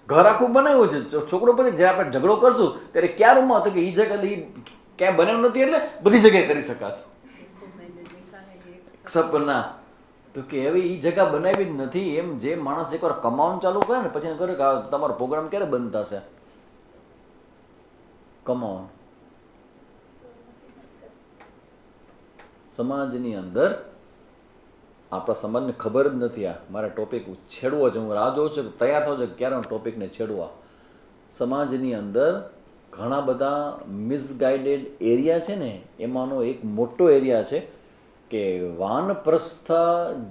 ઘર આખું બનાવ્યું છે. છોકરો પછી જ્યારે આપણે ઝઘડો કરશું ત્યારે ક્યાં રૂમમાં હતો કે એ જગ્યા ક્યાંય બનાવ્યું નથી એટલે બધી જગ્યાએ કરી શકાશે. સપના તો કે હવે એ જગ્યા બનાવી જ નથી. એમ જે માણસ એકવાર કમાવાનું ચાલુ કરે ને પછી કરે કે તમારો પ્રોગ્રામ ક્યારે બંધ થશે? કમાવાનું. સમાજની અંદર આપણા સમાજને ખબર જ નથી. આ મારા ટોપિક છેડવો છે. હું રાહ જોઉં છું કે તૈયાર થયો છે ક્યારે હું ટોપિકને છેડવા. સમાજની અંદર ઘણા બધા મિસગાઈડેડ એરિયા છે ને, એમાંનો એક મોટો એરિયા છે કે વાનપ્રસ્થ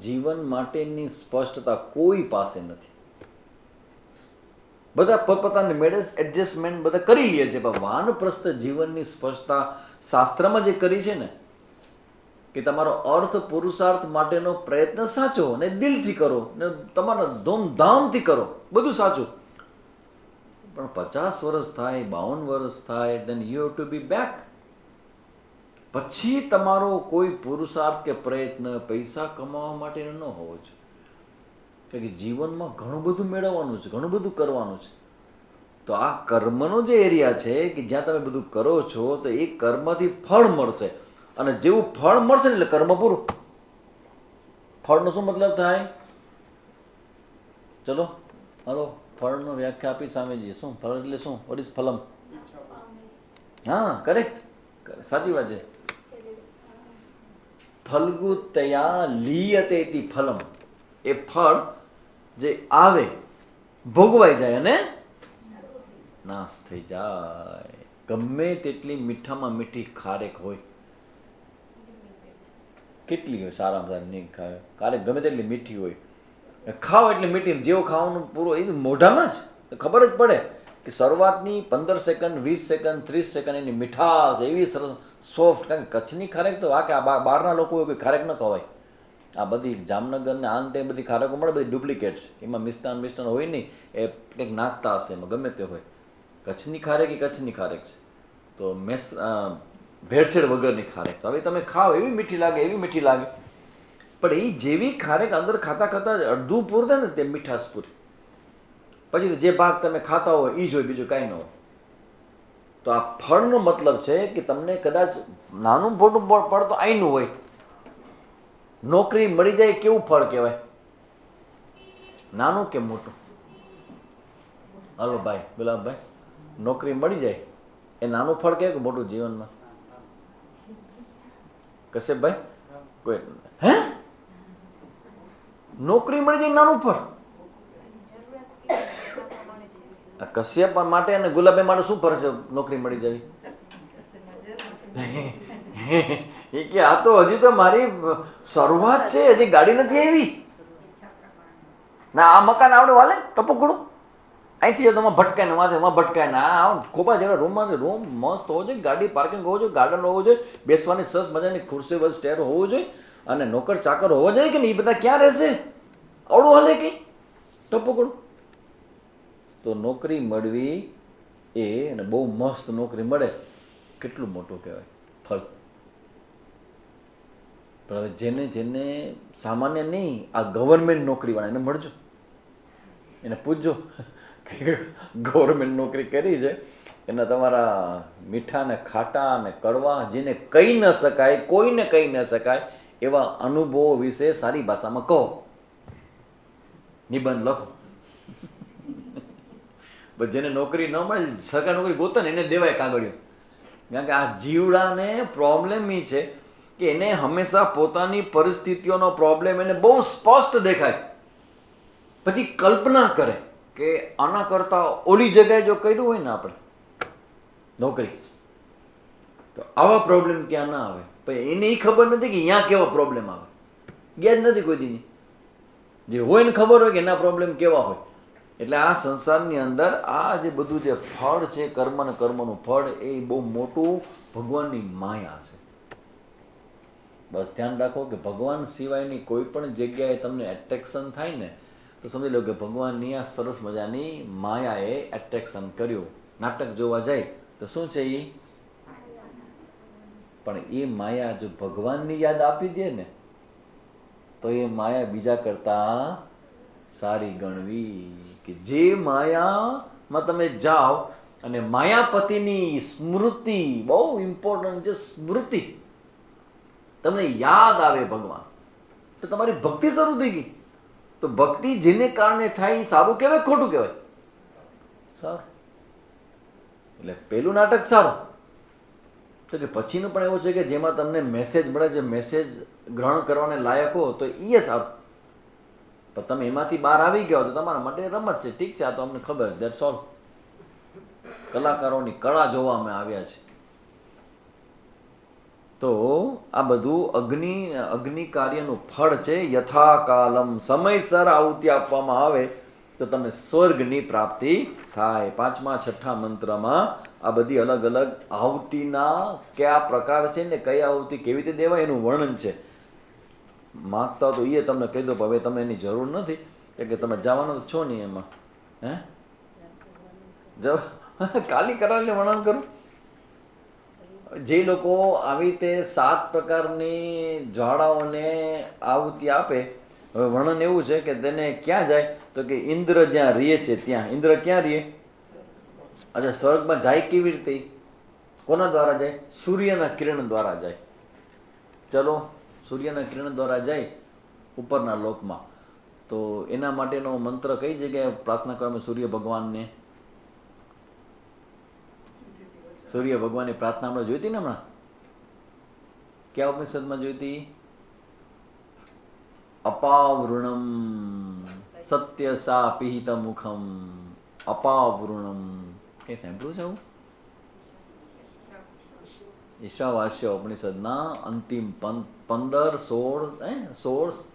જીવન માટેની સ્પષ્ટતા કોઈ પાસે નથી. બધા પોતપોતાની મેળે એડજસ્ટમેન્ટ બધા કરી લે છે, પણ વાનપ્રસ્થ જીવનની સ્પષ્ટતા શાસ્ત્રમાં જે કરી છે ને કે તમારો અર્થ પુરુષાર્થ માટેનો પ્રયત્ન સાચો ને દિલથી કરો ને તમારા ધૂમધામથી કરો, બધું સાચું. પણ 50 વર્ષ થાય, 52 વર્ષ થાય, then you have to be back. પછી તમારો કોઈ પુરુષાર્થ કે પ્રયત્ન પૈસા કમાવા માટેનો ન હોવો જોઈએ. કે જીવનમાં ઘણું બધું મેળવવાનું છે, ઘણું બધું કરવાનું છે. તો આ કર્મનો જે એરિયા છે કે જ્યાં તમે બધું કરો છો તો એ કર્મથી ફળ મળશે. અને જેવું ફળ મળશે ને એટલે કર્મ પૂરું. ફળનો શું મતલબ થાય? ચલો હાલો, ફળનો વ્યાખ્યા આપી સ્વામીજી. શું ફળ એટલે શું? વોટ ઇઝ ફલમ? હા, કરેક્ટ, સાચી વાત છે. ફલ્ગુતયા લીયતે ઇતિ ફલમ. એ ફળ જે આવે ભોગવાઈ જાય અને નાશ થઈ જાય. ગમે તેટલી મીઠામાં મીઠી ખારેક હોય, કેટલી હોય સારામાં સારી નહીં ખાય ખારેક, ગમે તેટલી મીઠી હોય, ખાઓ એટલે મીઠી. જેવું ખાવાનું પૂરું એ મોઢામાં જ ખબર જ પડે કે શરૂઆતની 15 સેકન્ડ, 20 સેકન્ડ, 30 સેકન્ડ એની મીઠાશ એવી સરસ સોફ્ટ. કારણ કે કચ્છની ખારેક તો આ કે બહારના લોકો કોઈ ખારેક ન ખવાય. આ બધી જામનગર ને આન તે બધી ખારેકો મળે, બધી ડુપ્લિકેટ્સ. એમાં મિષ્ટાન હોય નહીં, એ કંઈક નાખતા હશે એમાં, ગમે તે હોય. કચ્છની ખારેક એ કચ્છની ખારેક છે. તો ભેળસેળ વગરની ખારેક. તો હવે તમે ખાઓ એવી મીઠી લાગે, એવી મીઠી લાગે. પણ એ જેવી ખારેક અંદર ખાતા ખાતા અડધું પૂરું થાય ને તે મીઠાશ પૂરી. પછી જે ભાગ તમે ખાતા હોય એ જ હોય, બીજું કાંઈ ન હોય. તો આ ફળનો મતલબ છે કે તમને કદાચ નાનું મોટું ફળ તો આઈનું હોય. નોકરી મળી જાય કેવું ફળ કહેવાય? નાનું કે મોટું? હાલો ભાઈ, ગુલાબભાઈ, નોકરી મળી જાય એ નાનું ફળ કહેવાય કે મોટું જીવનમાં? કશ્યપભાઈ, કોઈ હે નોકરી મળી જાય નાનું ફળ? કશ્યપ માટે અને ગુલાબભાઈ માટે શું ફરક છે નોકરી મળી જવી? એ કે આ તો હજી તો મારી શરૂઆત છે, હજી ગાડી નથી આવી. ના આ મકાન આવડે વાલે ટપકડું અહીંથી તો ભટકાય ને માથે ભટકાય ને આ ખોપા જેવા રૂમમાં રૂમ મસ્ત હોવો જોઈએ, ગાડી પાર્કિંગ હોવું જોઈએ, ગાર્ડન હોવું જોઈએ, બેસવાની સરસ મજાની ખુરશી વચ્ચે સ્ટેર હોવું જોઈએ, અને નોકર ચાકર હોવો જોઈએ કે નહીં? એ બધા ક્યાં રહેશે? આવડું હાલે કે ટપકડું? તો નોકરી મળવી એ, અને બહુ મસ્ત નોકરી મળે, કેટલું મોટું કહેવાય ફળ. પણ હવે જેને સામાન્ય નહીં, આ ગવર્મેન્ટ નોકરીવાળા એને મળજો, એને પૂછજો ગવર્મેન્ટ નોકરી કરી છે એના તમારા મીઠા ને ખાટા ને કડવા, જેને કહી ન શકાય, કોઈને કહી ન શકાય એવા અનુભવો વિશે સારી ભાષામાં કહો, નિબંધ લખો. જેને નોકરી ન મળે, સરકારી નોકરી ગોતે ને એને દેવાય કાગળિયું. કારણ કે આ જીવડાને પ્રોબ્લેમ એ છે કે એને હંમેશા પોતાની પરિસ્થિતિઓનો પ્રોબ્લેમ એને બહુ સ્પષ્ટ દેખાય, પછી કલ્પના કરે કે આના કરતા ઓલી જગ્યાએ જો કર્યું હોય ને આપણે નોકરી તો આવા પ્રોબ્લેમ ત્યાં ના આવે. પણ એને એ ખબર નથી કે અહીંયા કેવા પ્રોબ્લેમ આવે, ગયા જ નથી કોઈ દીની. જે હોય ને ખબર હોય કે એના પ્રોબ્લેમ કેવા હોય. એટલે આ સંસારની અંદર આ જે બધું જે ફળ છે, કર્મ અને કર્મનું ફળ, એ બહુ મોટું ભગવાનની માયા છે. બસ ધ્યાન રાખો કે ભગવાન સિવાયની કોઈ પણ જગ્યાએ તમને એટ્રેક્શન થાય ને તો સમજી લો કે ભગવાનની આ સરસ મજાની માયાએ એટ્રેક્શન કર્યું. નાટક જોવા જાય તો શું છે એ? પણ એ માયા જો ભગવાનની યાદ આપી દે ને તો એ માયા બીજા કરતા સારી ગણવી. કે જે માયામાં તમે જાઓ અને માયાપતિની સ્મૃતિ, બહુ ઇમ્પોર્ટન્ટ છે સ્મૃતિ, તમને યાદ આવે ભગવાન, તો તમારી ભક્તિ શરૂ થઈ ગઈ. તો ભક્તિ જેને કારણે થાય એ સારું કહેવાય ખોટું કહેવાય? સારું. એટલે પેલું નાટક સારું. તો કે પછીનું પણ એવું છે કે જેમાં તમને મેસેજ મળે છે, મેસેજ ગ્રહણ કરવાને લાયક હો, તો એ સારું. પણ તમે એમાંથી બહાર આવી ગયા તો તમારા માટે રમત છે, ઠીક છે, આ તો અમને ખબર, દેટ્સ ઓલ. કલાકારોની કળા જોવા અમે આવ્યા છે. તો આ બધું અગ્નિ કાર્યનું ફળ છે. યથાકાલમ, સમયસર આહુતિ આપવામાં આવે તો તમને સ્વર્ગની પ્રાપ્તિ થાય. 5મા 6ઠા મંત્રમાં આ બધી અલગ અલગ આહુતિના કયા પ્રકાર છે ને કઈ આહુતિ કેવી રીતે દેવાય એનું વર્ણન છે. માગતા તો એ તમને કહી દો, હવે તમે એની જરૂર નથી, કે તમે જવાનું છો નહીં એમાં. હે કાલી કરાવીને વર્ણન કરું. જે લોકો આવી રીતે 7 પ્રકારની જ્વાળાઓને આહુતિ આપે, હવે વર્ણન એવું છે કે તેને ક્યાં જાય, તો કે ઇન્દ્ર જ્યાં રહે છે ત્યાં. ઇન્દ્ર ક્યાં રહે? અચ્છા, સ્વર્ગમાં જાય કેવી રીતે? કોના દ્વારા જાય? સૂર્યના કિરણ દ્વારા જાય. ચલો, સૂર્યના કિરણ દ્વારા જાય ઉપરના લોકમાં. તો એના માટેનો મંત્ર કઈ જગ્યાએ પ્રાર્થના કરવામાં? સૂર્ય ભગવાનને, સૂર્ય ભગવાનની પ્રાર્થના આપણે જોઈતી ને હમણાં? ક્યાં ઉપનિષદમાં જોઈતી? અપાવૃણમ સત્ય સા પિહિત મુખમ અપાવૃણમ. કઈ સાંભળ્યું છે આવું? ઈશાવાસ્ય ઉપનિષદના અંતિમ 15, 16,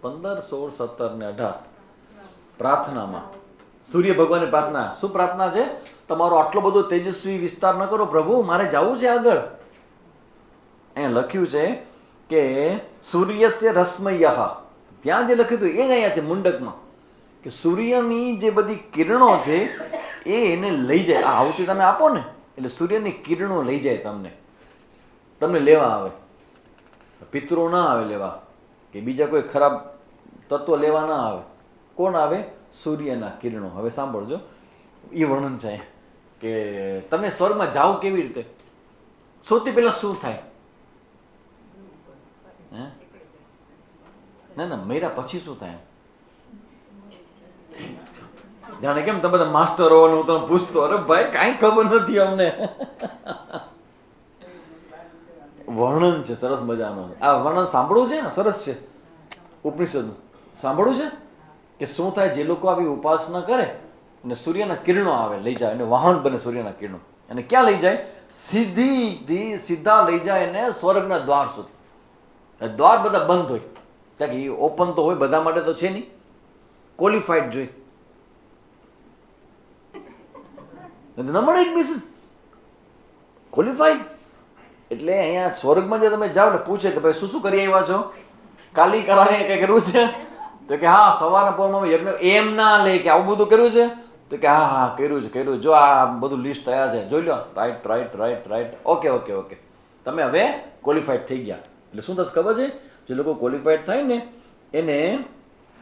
15, 16, 17 ને 18 પ્રાર્થનામાં સૂર્ય ભગવાનની પ્રાર્થના. શું પ્રાર્થના છે? તમારો આટલો બધો તેજસ્વી વિસ્તાર ન કરો પ્રભુ, મારે જવું છે આગળ. અહીંયા લખ્યું છે કે સૂર્યસ્ય રશ્મયઃ, ત્યાં જે લખ્યું હતું એ અહીંયા છે મુંડકમાં, કે સૂર્યની જે બધી કિરણો છે એ એને લઈ જાય. આ આહુતિ તમે આપો ને એટલે સૂર્યની કિરણો લઈ જાય તમને લેવા આવે. પિતરો ના આવે લેવા, કે બીજા કોઈ ખરાબ તત્વ લેવા ના આવે. કોણ આવે? સૂર્યના કિરણો. હવે સાંભળજો, એ વર્ણન છે કે તમે સ્વર્ગમાં જાઓ કેવી રીતે, સૌથી પહેલા શું થાય? ના, મેરા પછી શું થાય? જાણે કેમ તમે બધા માસ્ટર હોવાનું તમે પૂછતો, અરે ભાઈ કાંઈ ખબર નથી અમને. વર્ણન છે સરસ મજાનું. આ વર્ણન સાંભળવું છે ને, સરસ છે. ઉપનિષદનું સાંભળવું છે કે શું થાય જે લોકો આવી ઉપાસના કરે અને સૂર્યના કિરણો આવે, લઈ જાય, અને વાહન બને સૂર્યના કિરણો. અને ક્યાં લઈ જાય? સીધા લઈ જાય એને સ્વર્ગના દ્વાર સુધી. દ્વાર બધા બંધ હોય, કારણ કે એ ઓપન તો હોય બધા માટે તો છે નહીં, ક્વોલિફાઈડ જોઈએ. ન મળે એડમિશન, ક્વોલિફાઈડ. એટલે અહીંયા સ્વર્ગમાં જે તમે જાઓ ને પૂછે કે ભાઈ શું શું કરી આવ્યા છો, કાલી કરાવીને કંઈ કરવું છે? તો કે હા, સવારના પોરમાં યજ્ઞ. એમ ના લે કે આવું બધું કર્યું છે, તો કે હા કર્યું છે. જો આ બધું લિસ્ટ તૈયાર છે, જોઈ લો. Right, okay. તમે હવે ક્વોલિફાઈડ થઈ ગયા. એટલે શું થશે ખબર છે? જે લોકો ક્વોલિફાઈડ થાય ને એને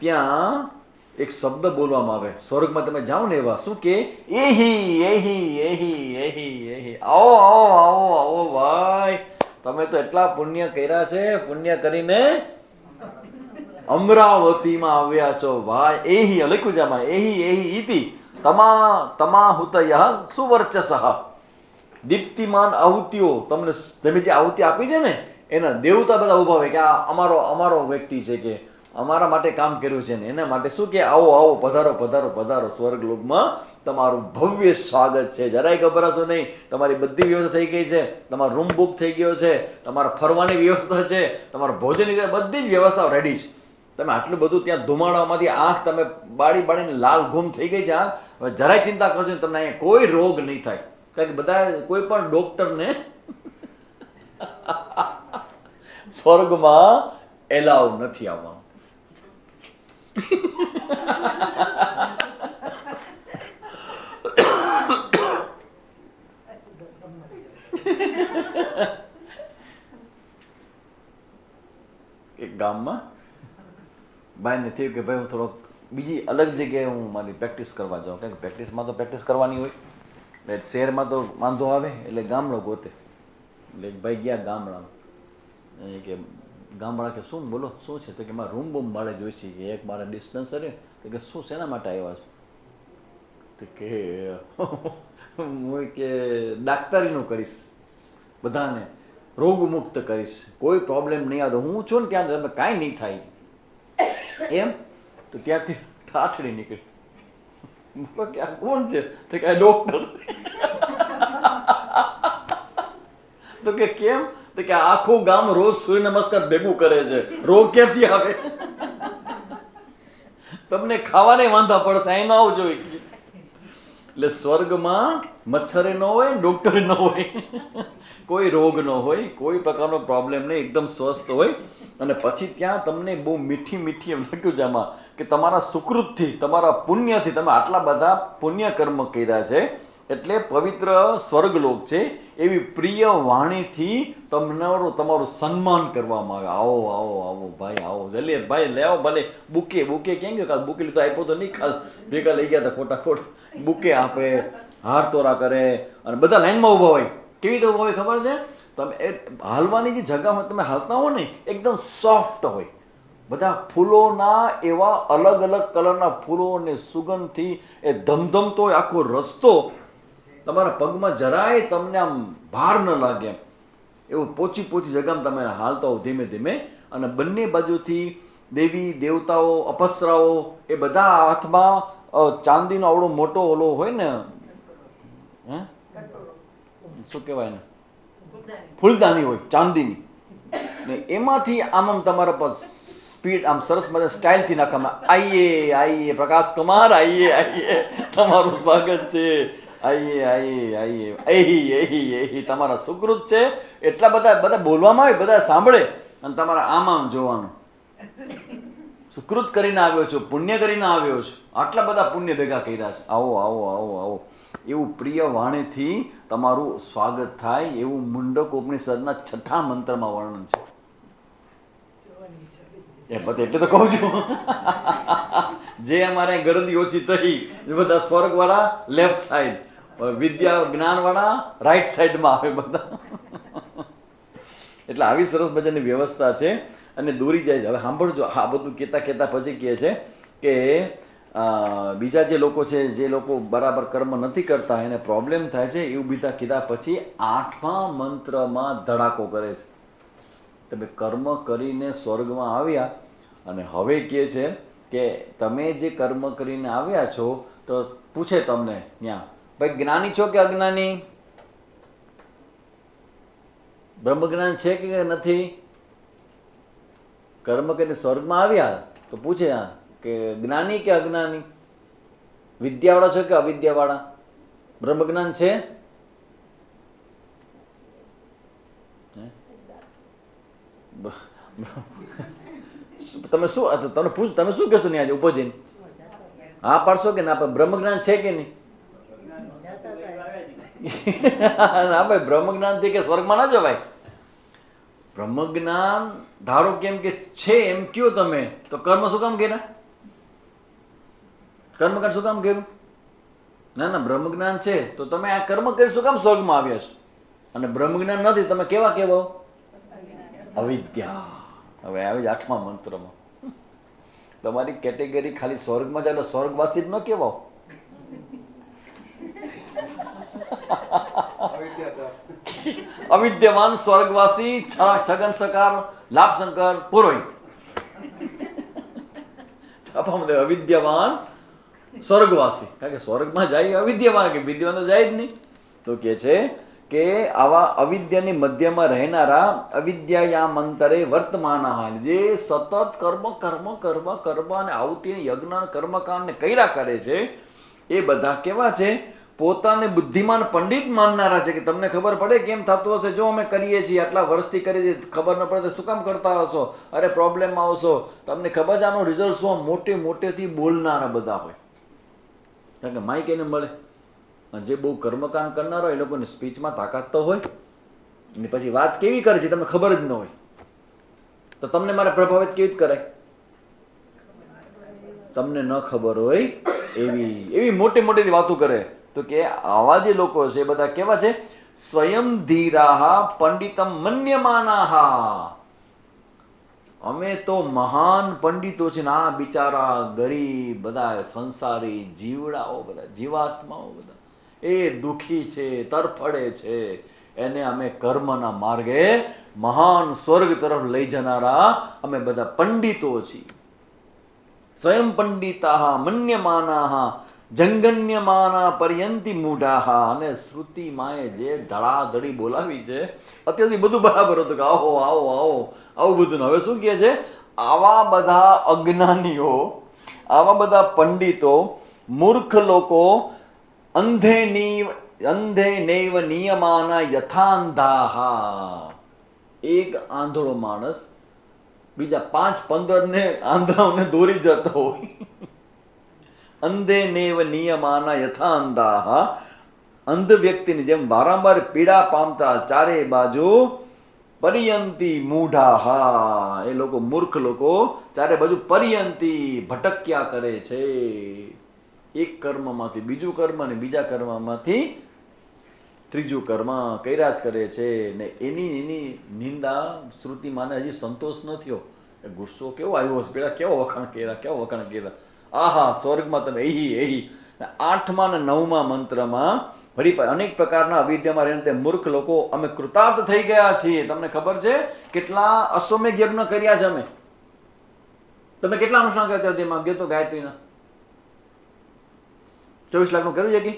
ત્યાં એક શબ્દ બોલવામાં આવે સ્વર્ગમાં. તમે જાઓ ને એવા શું કે એહી, આવો ભાઈ, તમે તો એટલા પુણ્ય કર્યા છે, પુણ્ય કરીને અમરાવતીમાં આવ્યા છો ભાઈ. એહી લખ્યું છે આમાં, એહી ઇતિ તમાહુતય સુવર્ચસઃ. દીપ્તિમાન આહુતિઓ, તમને તમે જે આહુતિ આપી છે ને એના દેવતા બધા ઉભા હોય કે આ અમારો વ્યક્તિ છે, કે અમારા માટે કામ કર્યું છે ને એના માટે શું કે આવો પધારો સ્વર્ગલોકમાં તમારું ભવ્ય સ્વાગત છે. જરાય ગભરાશો નહીં. તમારી બધી વ્યવસ્થા થઈ ગઈ છે, તમારો રૂમ બુક થઈ ગયો છે, તમારા ફરવાની વ્યવસ્થા છે, તમારા ભોજનની બધી જ વ્યવસ્થા રેડી છે. તમે આટલું બધું ત્યાં ધુમાડામાંથી આંખ તમે બાળીને લાલ ઘૂમ થઈ ગઈ છે આંખ. હવે જરાય ચિંતા કરશો ને તમને અહીંયા કોઈ રોગ નહીં થાય, કારણ કે બધા કોઈ પણ ડોક્ટરને સ્વર્ગમાં એલાવ નથી આવવાનું. એક ગામમાં ભાઈને થયું કે ભાઈ હું થોડોક બીજી અલગ જગ્યાએ હું મારી પ્રેક્ટિસ કરવા જાઉં, કારણ કે પ્રેક્ટિસમાં તો પ્રેક્ટિસ કરવાની હોય, એટલે શહેરમાં તો વાંધો આવે એટલે ગામડો ગોતે. એટલે એક ભાઈ ગયા ગામડામાં, એ કે ગામવાળા કે શું બોલો શું છે? તો કે મારે રૂમ બૂમ ભાડે જોઈ છે કે એક મારે ડિસ્પેન્સરી. તો કે શું શેના માટે આવ્યા છો? તો કે હું કે ડાક્ટરીનું કરીશ, બધાને રોગમુક્ત કરીશ, કોઈ પ્રોબ્લેમ નહીં આવે. હું છું ને ત્યાં તમે કાંઈ નહીં થાય એમ. તો ત્યાંથી ઠાઠડી નીકળી. કે આ કોણ છે? તો કે આ ડોક્ટર. તો કે કેમ? તો કે આખું ગામ રોજ સૂર્ય નમસ્કાર ભેગું કરે છે, રોગ ક્યાંથી આવે? તમને ખાવાને વાંધા પડશે, અહીં ન આવજો. એટલે સ્વર્ગમાં મચ્છરે ન હોય, ડોક્ટરે ન હોય, કોઈ રોગ ન હોય, કોઈ પ્રકારનો પ્રોબ્લેમ નહીં, એકદમ સ્વસ્થ હોય. અને પછી ત્યાં તમને બહુ મીઠી મીઠી એમ લખ્યું છે આમાં કે તમારા સુકૃતથી, તમારા પુણ્યથી તમે આટલા બધા પુણ્ય કર્મ કર્યા છે એટલે પવિત્ર સ્વર્ગલોક છે. એવી પ્રિય વાણીથી તમારું સન્માન કરવામાં આવે. આવો આવો આવો ભાઈ, આવો જલ્દી ભાઈ લે આવો. ભલે બુકે બુકે ક્યાં ગયો? કાલ બુકે લીધો આપ્યો તો નહીં, ખાસ ભેગા લઈ ગયા હતા ખોટા ખોટ. બુકે આપે, હાર તોરા કરે, અને બધા લાઈનમાં ઊભા હોય. કેવી રીતે ઊભા હોય ખબર છે? તમે એ હાલવાની જે જગામાં તમે હાલતા હો ને એકદમ સોફ્ટ હોય. બધા ફૂલોના એવા અલગ અલગ કલરના ફૂલો અને સુગંધથી એ ધમધમતો હોય આખો રસ્તો. તમારા પગમાં જરાય તમને આમ ભાર ન લાગે એવું પોચી પોચી જગામાં તમે હાલતા હો ધીમે ધીમે. અને બંને બાજુથી દેવી દેવતાઓ, અપસરાઓ, એ બધા હાથમાં ચાંદીનો આવડો મોટો ઓલો હોય ને, હે શું કહેવાય ને, ફૂલદાની હોય ચાંદીની, ને એમાંથી આમ આમ તમારા પર સ્પીડ આમ સરસ મજા સ્ટાઇલથી નાખવામાં. આઈએ આઈએ પ્રકાશ કુમાર, આઈએ આઈએ, તમારું સ્વાગત છે, આઈએ આઈએ આઈએ, એહી એહી એહી, તમારા સુકૃત છે. એટલા બધા બોલવામાં આવે, બધા સાંભળે, અને તમારા આમ આમ જોવાનું. સુકૃત કરીને આવ્યો છું, પુણ્ય કરીને આવ્યો છું, આટલા બધા પુણ્ય ભેગા કર્યા છે, આવો આવો આવો આવો, એવું પ્રિય વાણીથી તમારું સ્વાગત થાય. એવું મુંડક ઉપનિષદના 6થા મંત્રમાં વર્ણન છે. એ બધે એટલે તો કહું છું, જે અમારે ગરદી ઓછી થઈ બધા સ્વર્ગવાળા લેફ્ટ સાઈડ, વિદ્યા જ્ઞાનવાળા રાઈટ સાઈડમાં આવે બધા. એટલે આવી સરસ મજાની વ્યવસ્થા છે અને દોરી જાય છે. હવે સાંભળજો, આ બધું કહેતા કહેતા પછી કહે છે કે બીજા જે લોકો છે, જે લોકો બરાબર કર્મ નથી કરતા, એને પ્રોબ્લેમ થાય છે, એવું બીજા કીધા પછી 8મા મંત્રમાં ધડાકો કરે છે. તમે કર્મ કરીને સ્વર્ગમાં આવ્યા અને હવે કહે છે કે તમે જે કર્મ કરીને આવ્યા છો, તો પૂછે તમને ત્યાં, ભાઈ જ્ઞાની છો કે અજ્ઞાની? બ્રહ્મજ્ઞાન છે કે નથી? કર્મ કરીને સ્વર્ગમાં આવ્યા તો પૂછે કે જ્ઞાની કે અજ્ઞાની, વિદ્યાવાળા છો કે અવિદ્યાવાળા, બ્રહ્મજ્ઞાન છે? તમે શું તમને પૂછ, તમે શું કહેશો ને આજે ઉભો જઈને? હા પાડશો કે ના? બ્રહ્મજ્ઞાન છે કે નહીં? ના ભાઈ, બ્રહ્મજ્ઞાનથી કે સ્વર્ગમાં ના જવાય. બ્રહ્મજ્ઞાન ધારો કેમ કે છે એમ કયો તમે, તો કર્મ શું કામ કર્યા? કર્મકાંડ શું કામ કર્યું? ના ના, બ્રહ્મજ્ઞાન છે તો તમે આ કર્મ કરી શું કામ સ્વર્ગમાં આવ્યા છો? અને બ્રહ્મજ્ઞાન નથી, તમે કેવા કેવા? અવિદ્યા. હવે આવી જ 8મા મંત્રમાં તમારી કેટેગરી ખાલી સ્વર્ગમાં જાય એટલે સ્વર્ગવાસી જ ન કહેવાઓ. અવિદ્યમાન સ્વર્ગવાસી, છગન સકાર, લાભશંકર, પુરોહિત. અવિદ્યવાન સ્વર્ગવાસી, કારણ કે સ્વર્ગમાં જાય અવિદ્યવાન, કે વિદ્યવાન તો જાય જ નહીં. તો કે છે કે આવા અવિદ્યાની મધ્યમાં રહેનારા, અવિદ્યાયામંતરે વર્તમાના, જે સતત કર્મ કર્મ કર્મ કર્મ અને આહુતિ યજ્ઞ કર્મકાંડ ને કર્યા કરે છે, એ બધા કેવા છે? પોતાને બુદ્ધિમાન પંડિત માનનારા છે. કે તમને ખબર પડે કેમ થતું હશે? જો અમે કરીએ છીએ, આટલા વર્ષથી કરીએ છીએ, ખબર ન પડે શું કામ કરતા હશો? અરે પ્રોબ્લેમમાં આવશો, તમને ખબર છે આનો રિઝલ્ટ શું? મોટે મોટેથી બોલનારા બધા હોય, કારણ કે માઇક એને મળે. જે બહુ કર્મકાંડ કરનાર હોય એ લોકોની સ્પીચમાં તાકાત તો હોય, અને પછી વાત કેવી કરે છે તમને ખબર જ ન હોય, તો તમને મારે પ્રભાવિત કેવી રીતે કરાય? તમને ન ખબર હોય એવી એવી મોટી મોટી વાતો કરે. તો કે આવા જે લોકો છે બધા કેવા છે? સ્વયં ધીરાહ પંડિતમ મન્યમાનાહ. અમે તો મહાન પંડિતો છે ને આ બિચારા ગરીબ બધા સંસારી જીવડાઓ બધા જીવાત્માઓ બધા એ દુખી છે, તરફડે છે, એને અમે કર્મના માર્ગે મહાન સ્વર્ગ તરફ લઈ જનારા અમે બધા પંડિતો છીએ. સ્વયં પંડિતા મન્યમાના જંગન્યમાના પર્યંતિ મૂઢાહા. અને શ્રુતિ માએ જે ધડાધડી બોલાવી છે અત્યારથી બધું બરાબર હતું કે આવો આવો આવો આવું બધું. હવે શું કહે છે? આવા બધા અજ્ઞાનીઓ, આવા બધા પંડિતો, મૂર્ખ લોકો અંધે નૈવ નિયમાના યથાંધાહા. એક આંધળો માણસ બીજા 5-15 ને આંધળાઓને દોરી જતો હોય. અંધે નૈવ નિયમાના યથાંધાહા. અંધ વ્યક્તિની જેમ વારંવાર પીડા પામતા ચારે બાજુ પર્યંતી મૂઢાહા. એ લોકો મૂર્ખ લોકો ચારે બાજુ પર્યંતી ભટક્યા કરે છે. એક કર્મમાંથી બીજું કર્મ અને બીજા કર્મમાંથી ત્રીજું કર્મ કર્યા જ કરે છે. ને એની નિંદા શ્રુતિમાને હજી સંતોષ ન થયો. ગુસ્સો કેવો આવ્યો છે, પેલા કેવો વખાણ કર્યા. આહા સ્વર્ગમાં તમે એહી 8મા અને 9મા મંત્રમાં ફરી અનેક પ્રકારના અવિદ્યામાં રહીને મૂર્ખ લોકો અમે કૃતાર્થ થઈ ગયા છીએ. તમને ખબર છે કેટલા અશ્વમેઘ યજ્ઞ કર્યા છે અમે? તમે કેટલા અનુષ્ઠાન કરતા તેમાં ગયો તો ગાયત્રીના 24 લાખનું કર્યું છે કે?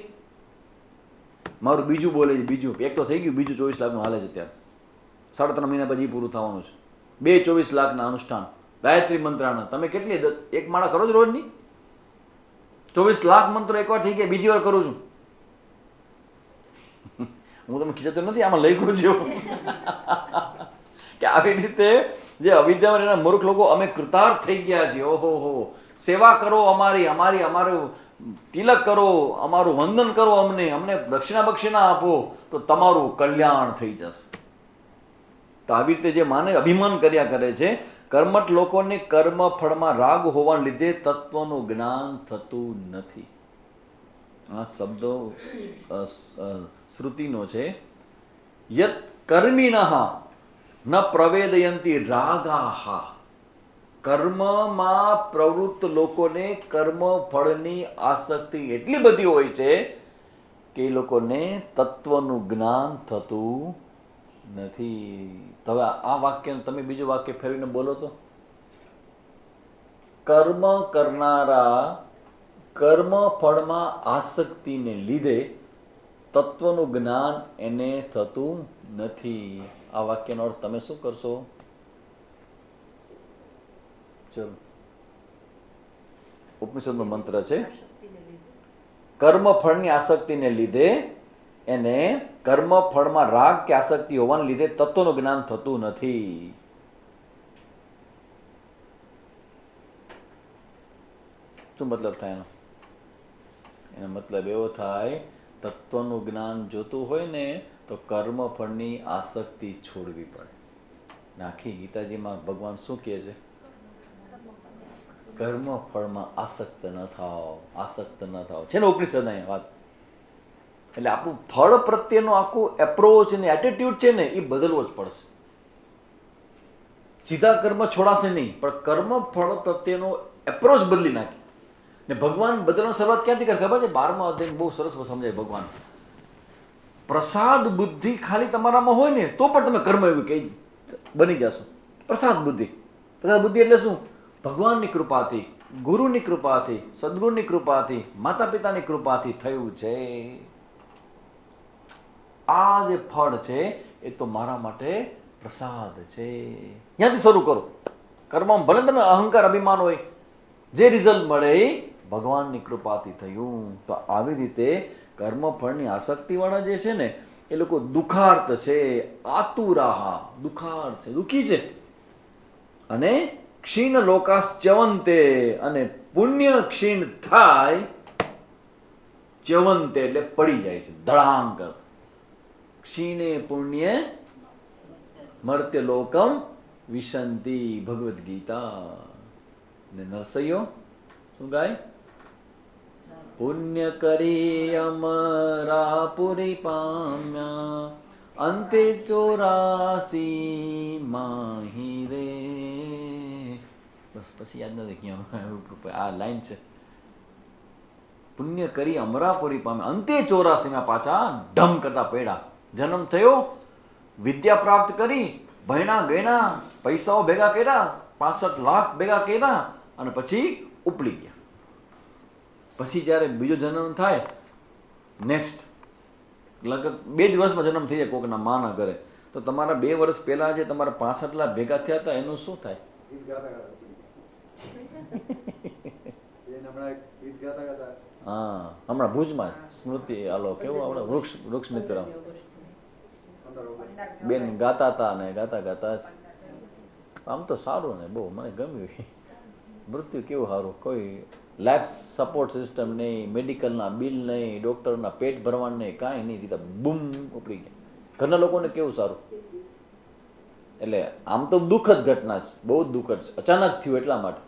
મારું બીજું બોલે છે, બીજું એક તો થઈ ગયું, બીજું 24 લાખનું હાલે છે ત્યારે. 3.5 મહિના પછી પૂરું થવાનું છે. 24 લાખના અનુષ્ઠાન ગાયત્રી મંત્રના. તમે કેટલી એક માળા કરો છો રોજની? 24 લાખ મંત્રો એકવાર થઈ ગયા, બીજી વાર કરું છું. હું તમે ખીચતો નથી, આમાં લખ્યું છે કે આવી રીતે જે અવિદ્યામાં રહેના મૂર્ખ લોકો અમે કૃતાર્થ થઈ ગયા છીએ. ઓહો, સેવા કરો અમારું તિલક કરો, અમારું વંદન કરો, અમને દક્ષિણા બક્ષિણા આપો તો તમારું કલ્યાણ થઈ જશે. તો આવી રીતે જે માને અભિમાન કર્યા કરે છે, કર્મઠ લોકોને કર્મ ફળમાં રાગ હોવાને લીધે તત્વનું જ્ઞાન થતું નથી. આ શબ્દો શ્રુતિનો છે. યત કર્મિણઃ ન પ્રવેદયંતી રાગાહ. કર્મમાં પ્રવૃત્ત લોકોને કર્મ ફળની આસક્તિ એટલી બધી હોય છે કે એ લોકોને તત્વનું જ્ઞાન થતું નથી. હવે આ વાક્ય તમે બીજું વાક્ય ફેરવીને બોલો તો. કર્મ કરનારા કર્મ ફળમાં આસક્તિને લીધે તત્વનું જ્ઞાન એને થતું નથી. આ વાક્યનો અર્થ તમે શું કરશો? ચલો, ઉપનિષદનો મંત્ર છે, કર્મ ફળની આસક્તિને લીધે એને કર્મ ફળમાં રાગ કે આસક્તિ હોવાને લીધે તત્વનું જ્ઞાન થતું નથી. શું મતલબ થાય એનો? એનો મતલબ એવો થાય, તત્વનું જ્ઞાન જોતું હોય ને તો કર્મ ફળની આસક્તિ છોડવી પડે. આખી ગીતાજીમાં ભગવાન શું કહે છે? કર્મ ફળમાં આસક્ત ન થાવ છે ને ઉપનિષદ અહીં વાત. એટલે આપણું ફળ પ્રત્યેનો આખું એપ્રોચ અને એટીટ્યુડ છે ને એ બદલવો જ પડશે. સીધા કર્મ છોડાશે નહીં, પણ કર્મ ફળ પ્રત્યેનો એપ્રોચ બદલી નાખી. ને ભગવાન બદલવાની શરૂઆત ક્યાંથી કરે ખબર છે? 12મા અધ્યાય બહુ સરસ સમજાય ભગવાન. પ્રસાદ બુદ્ધિ ખાલી તમારામાં હોય ને તો પણ તમે કર્મ એવું કહી બની જશો. પ્રસાદ બુદ્ધિ એટલે શું? ભગવાનની કૃપાથી, ગુરુની કૃપાથી, સદગુરુની કૃપાથી, માતા પિતાની કૃપાથી થયું છે. આ જે ફળ છે એ તો મારા માટે પ્રસાદ છે. ત્યાંથી શરૂ કરો. કર્મમાં ભલે તમે અહંકાર અભિમાન હોય, જે રિઝલ્ટ મળે એ ભગવાનની કૃપાથી થયું. તો આવી રીતે કર્મફળની આસક્તિવાળા જે છે ને એ લોકો દુઃખાર્ત છે. આતુરાહા, દુઃખાર્ત છે, દુઃખી છે. અને ક્ષીણ લોકાસ ચ્યવંતે, અને પુણ્ય ક્ષીણ થાય. ચ્યવંતે એટલે પડી જાય છે, ધડાંગ. ક્ષીણે પુણ્ય મર્ત્ય લોકમ વિશંતિ, ભગવદ્ ગીતા. ને નરસૈયો શું ગાય? પુણ્ય કરી અમરાપુરી પામ્યા, અંતે 84 માહી રે. બસ પછી યાદ નથી ક્યાં આ લાઈન છે. પુણ્ય કરી અમરાપુરી પામ્યા, અંતે 84 પાછા ઢમ કરતા પડ્યા. જન્મ થયો, વિદ્યા પ્રાપ્ત કરી, ભણ્યા ગયના, પૈસાઓ ભેગા કર્યા, 65 લાખ ભેગા કર્યા અને પછી ઉપડી ગયા. પછી જ્યારે બીજો જન્મ થાય, નેક્સ્ટ લગભગ 2 જ વર્ષમાં જન્મ થઈ જાય કોકના માના ઘરે, તો તમારા 2 વર્ષ પહેલા જે તમારા 65 લાખ ભેગા થયા હતા એનું શું થાય? હા, હમણાં ભુજમાં સ્મૃતિ આલો કેવું આપણે વૃક્ષ મિત્ર બેન ગાતા હતા ને ગાતા આમ તો સારું ને બહુ મને ગમ્યું. મૃત્યુ કેવું સારું, કોઈ લાઈફ સપોર્ટ સિસ્ટમ નહીં, મેડિકલના બિલ નહીં, ડૉક્ટરના પેટ ભરવાનું નહીં, કાંઈ નહીં, સીધા બૂમ ઉપડી ગયા. ઘરના લોકોને કેવું સારું. એટલે આમ તો દુઃખદ ઘટના છે, બહુ જ દુઃખદ છે, અચાનક થયું એટલા માટે.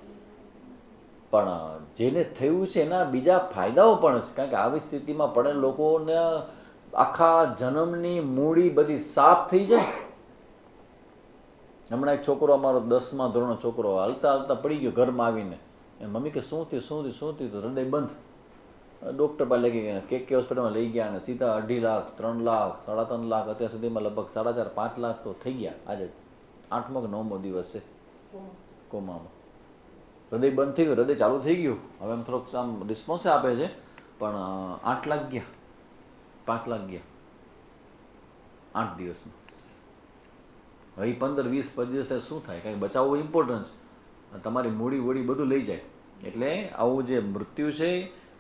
પણ જેને થયું છે એના બીજા ફાયદાઓ પણ છે, કારણ કે આવી સ્થિતિમાં પડેલ લોકોને આખા જન્મની મૂડી બધી સાફ થઈ જાય. હમણાં એક છોકરો અમારો 10મા ધોરણનો છોકરો હાલતા પડી ગયો ઘરમાં આવીને. મમ્મી કે શું થયું તો હૃદય બંધ. ડૉક્ટર પાસે લઈ ગયા, કે હોસ્પિટલમાં લઈ ગયા અને સીધા 2.5 લાખ, 3 લાખ, 3.5 લાખ, અત્યાર સુધીમાં લગભગ 4.5 5 લાખ તો થઈ ગયા. આજે 8મો કે 9મો દિવસ છે કોમામાં. હૃદય બંધ થઈ ગયું, હૃદય ચાલુ થઈ ગયું, હવે એમ થોડોક આમ રિસ્પોન્સ આપે છે, પણ 8 લાખ ગયા, 5 લાખ ગયા 8 દિવસમાં. હવે 15 20 25 દિવસ શું થાય? કાંઈ બચાવવું ઇમ્પોર્ટન્ટ છે. તમારી મૂડી વોડી બધું લઈ જાય. એટલે આવું જે મૃત્યુ છે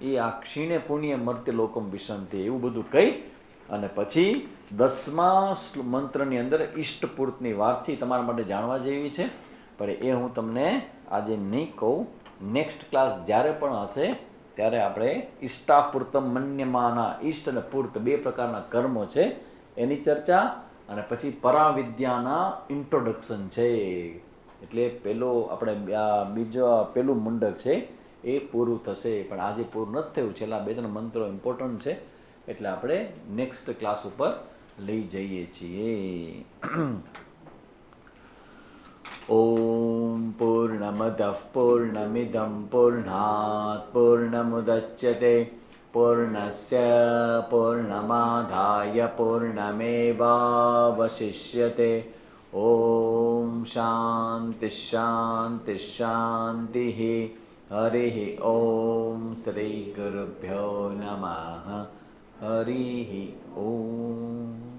એ આ ક્ષીણે પુણ્ય મર્ત્ય લોકમ વિશંતિ એવું બધું કહી અને પછી 10મા મંત્રની અંદર ઈષ્ટપૂર્તની વાત છે, તમારા માટે જાણવા જેવી છે, પણ એ હું તમને આજે નહીં કહું. નેક્સ્ટ ક્લાસ જ્યારે પણ હશે ત્યારે આપણે ઈષ્ટાપૂર્તમ મન્યમાના, ઈષ્ટ અને પૂર્ત 2 પ્રકારના કર્મો છે એની ચર્ચા, અને પછી પરાવિદ્યાના ઇન્ટ્રોડક્શન છે. એટલે પેલું મુંડક છે એ પૂરું થશે, પણ આજે પૂરું નથી થયું. છેલ્લા 2-3 મંત્રો ઇમ્પોર્ટન્ટ છે, એટલે આપણે નેક્સ્ટ ક્લાસ ઉપર લઈ જઈએ છીએ. ઓમ પૂર્ણમદઃ પૂર્ણમિદં પૂર્ણાત પૂર્ણમુદચ્યતે પૂર્ણસ્ય પૂર્ણમાદાય પૂર્ણમેવાવશિષ્યતે. ઓમ શાંતિ શાંતિ શાંતિ. હરિ ઓમ. શ્રી ગુરુભ્યો નમઃ. હરિ ઓમ.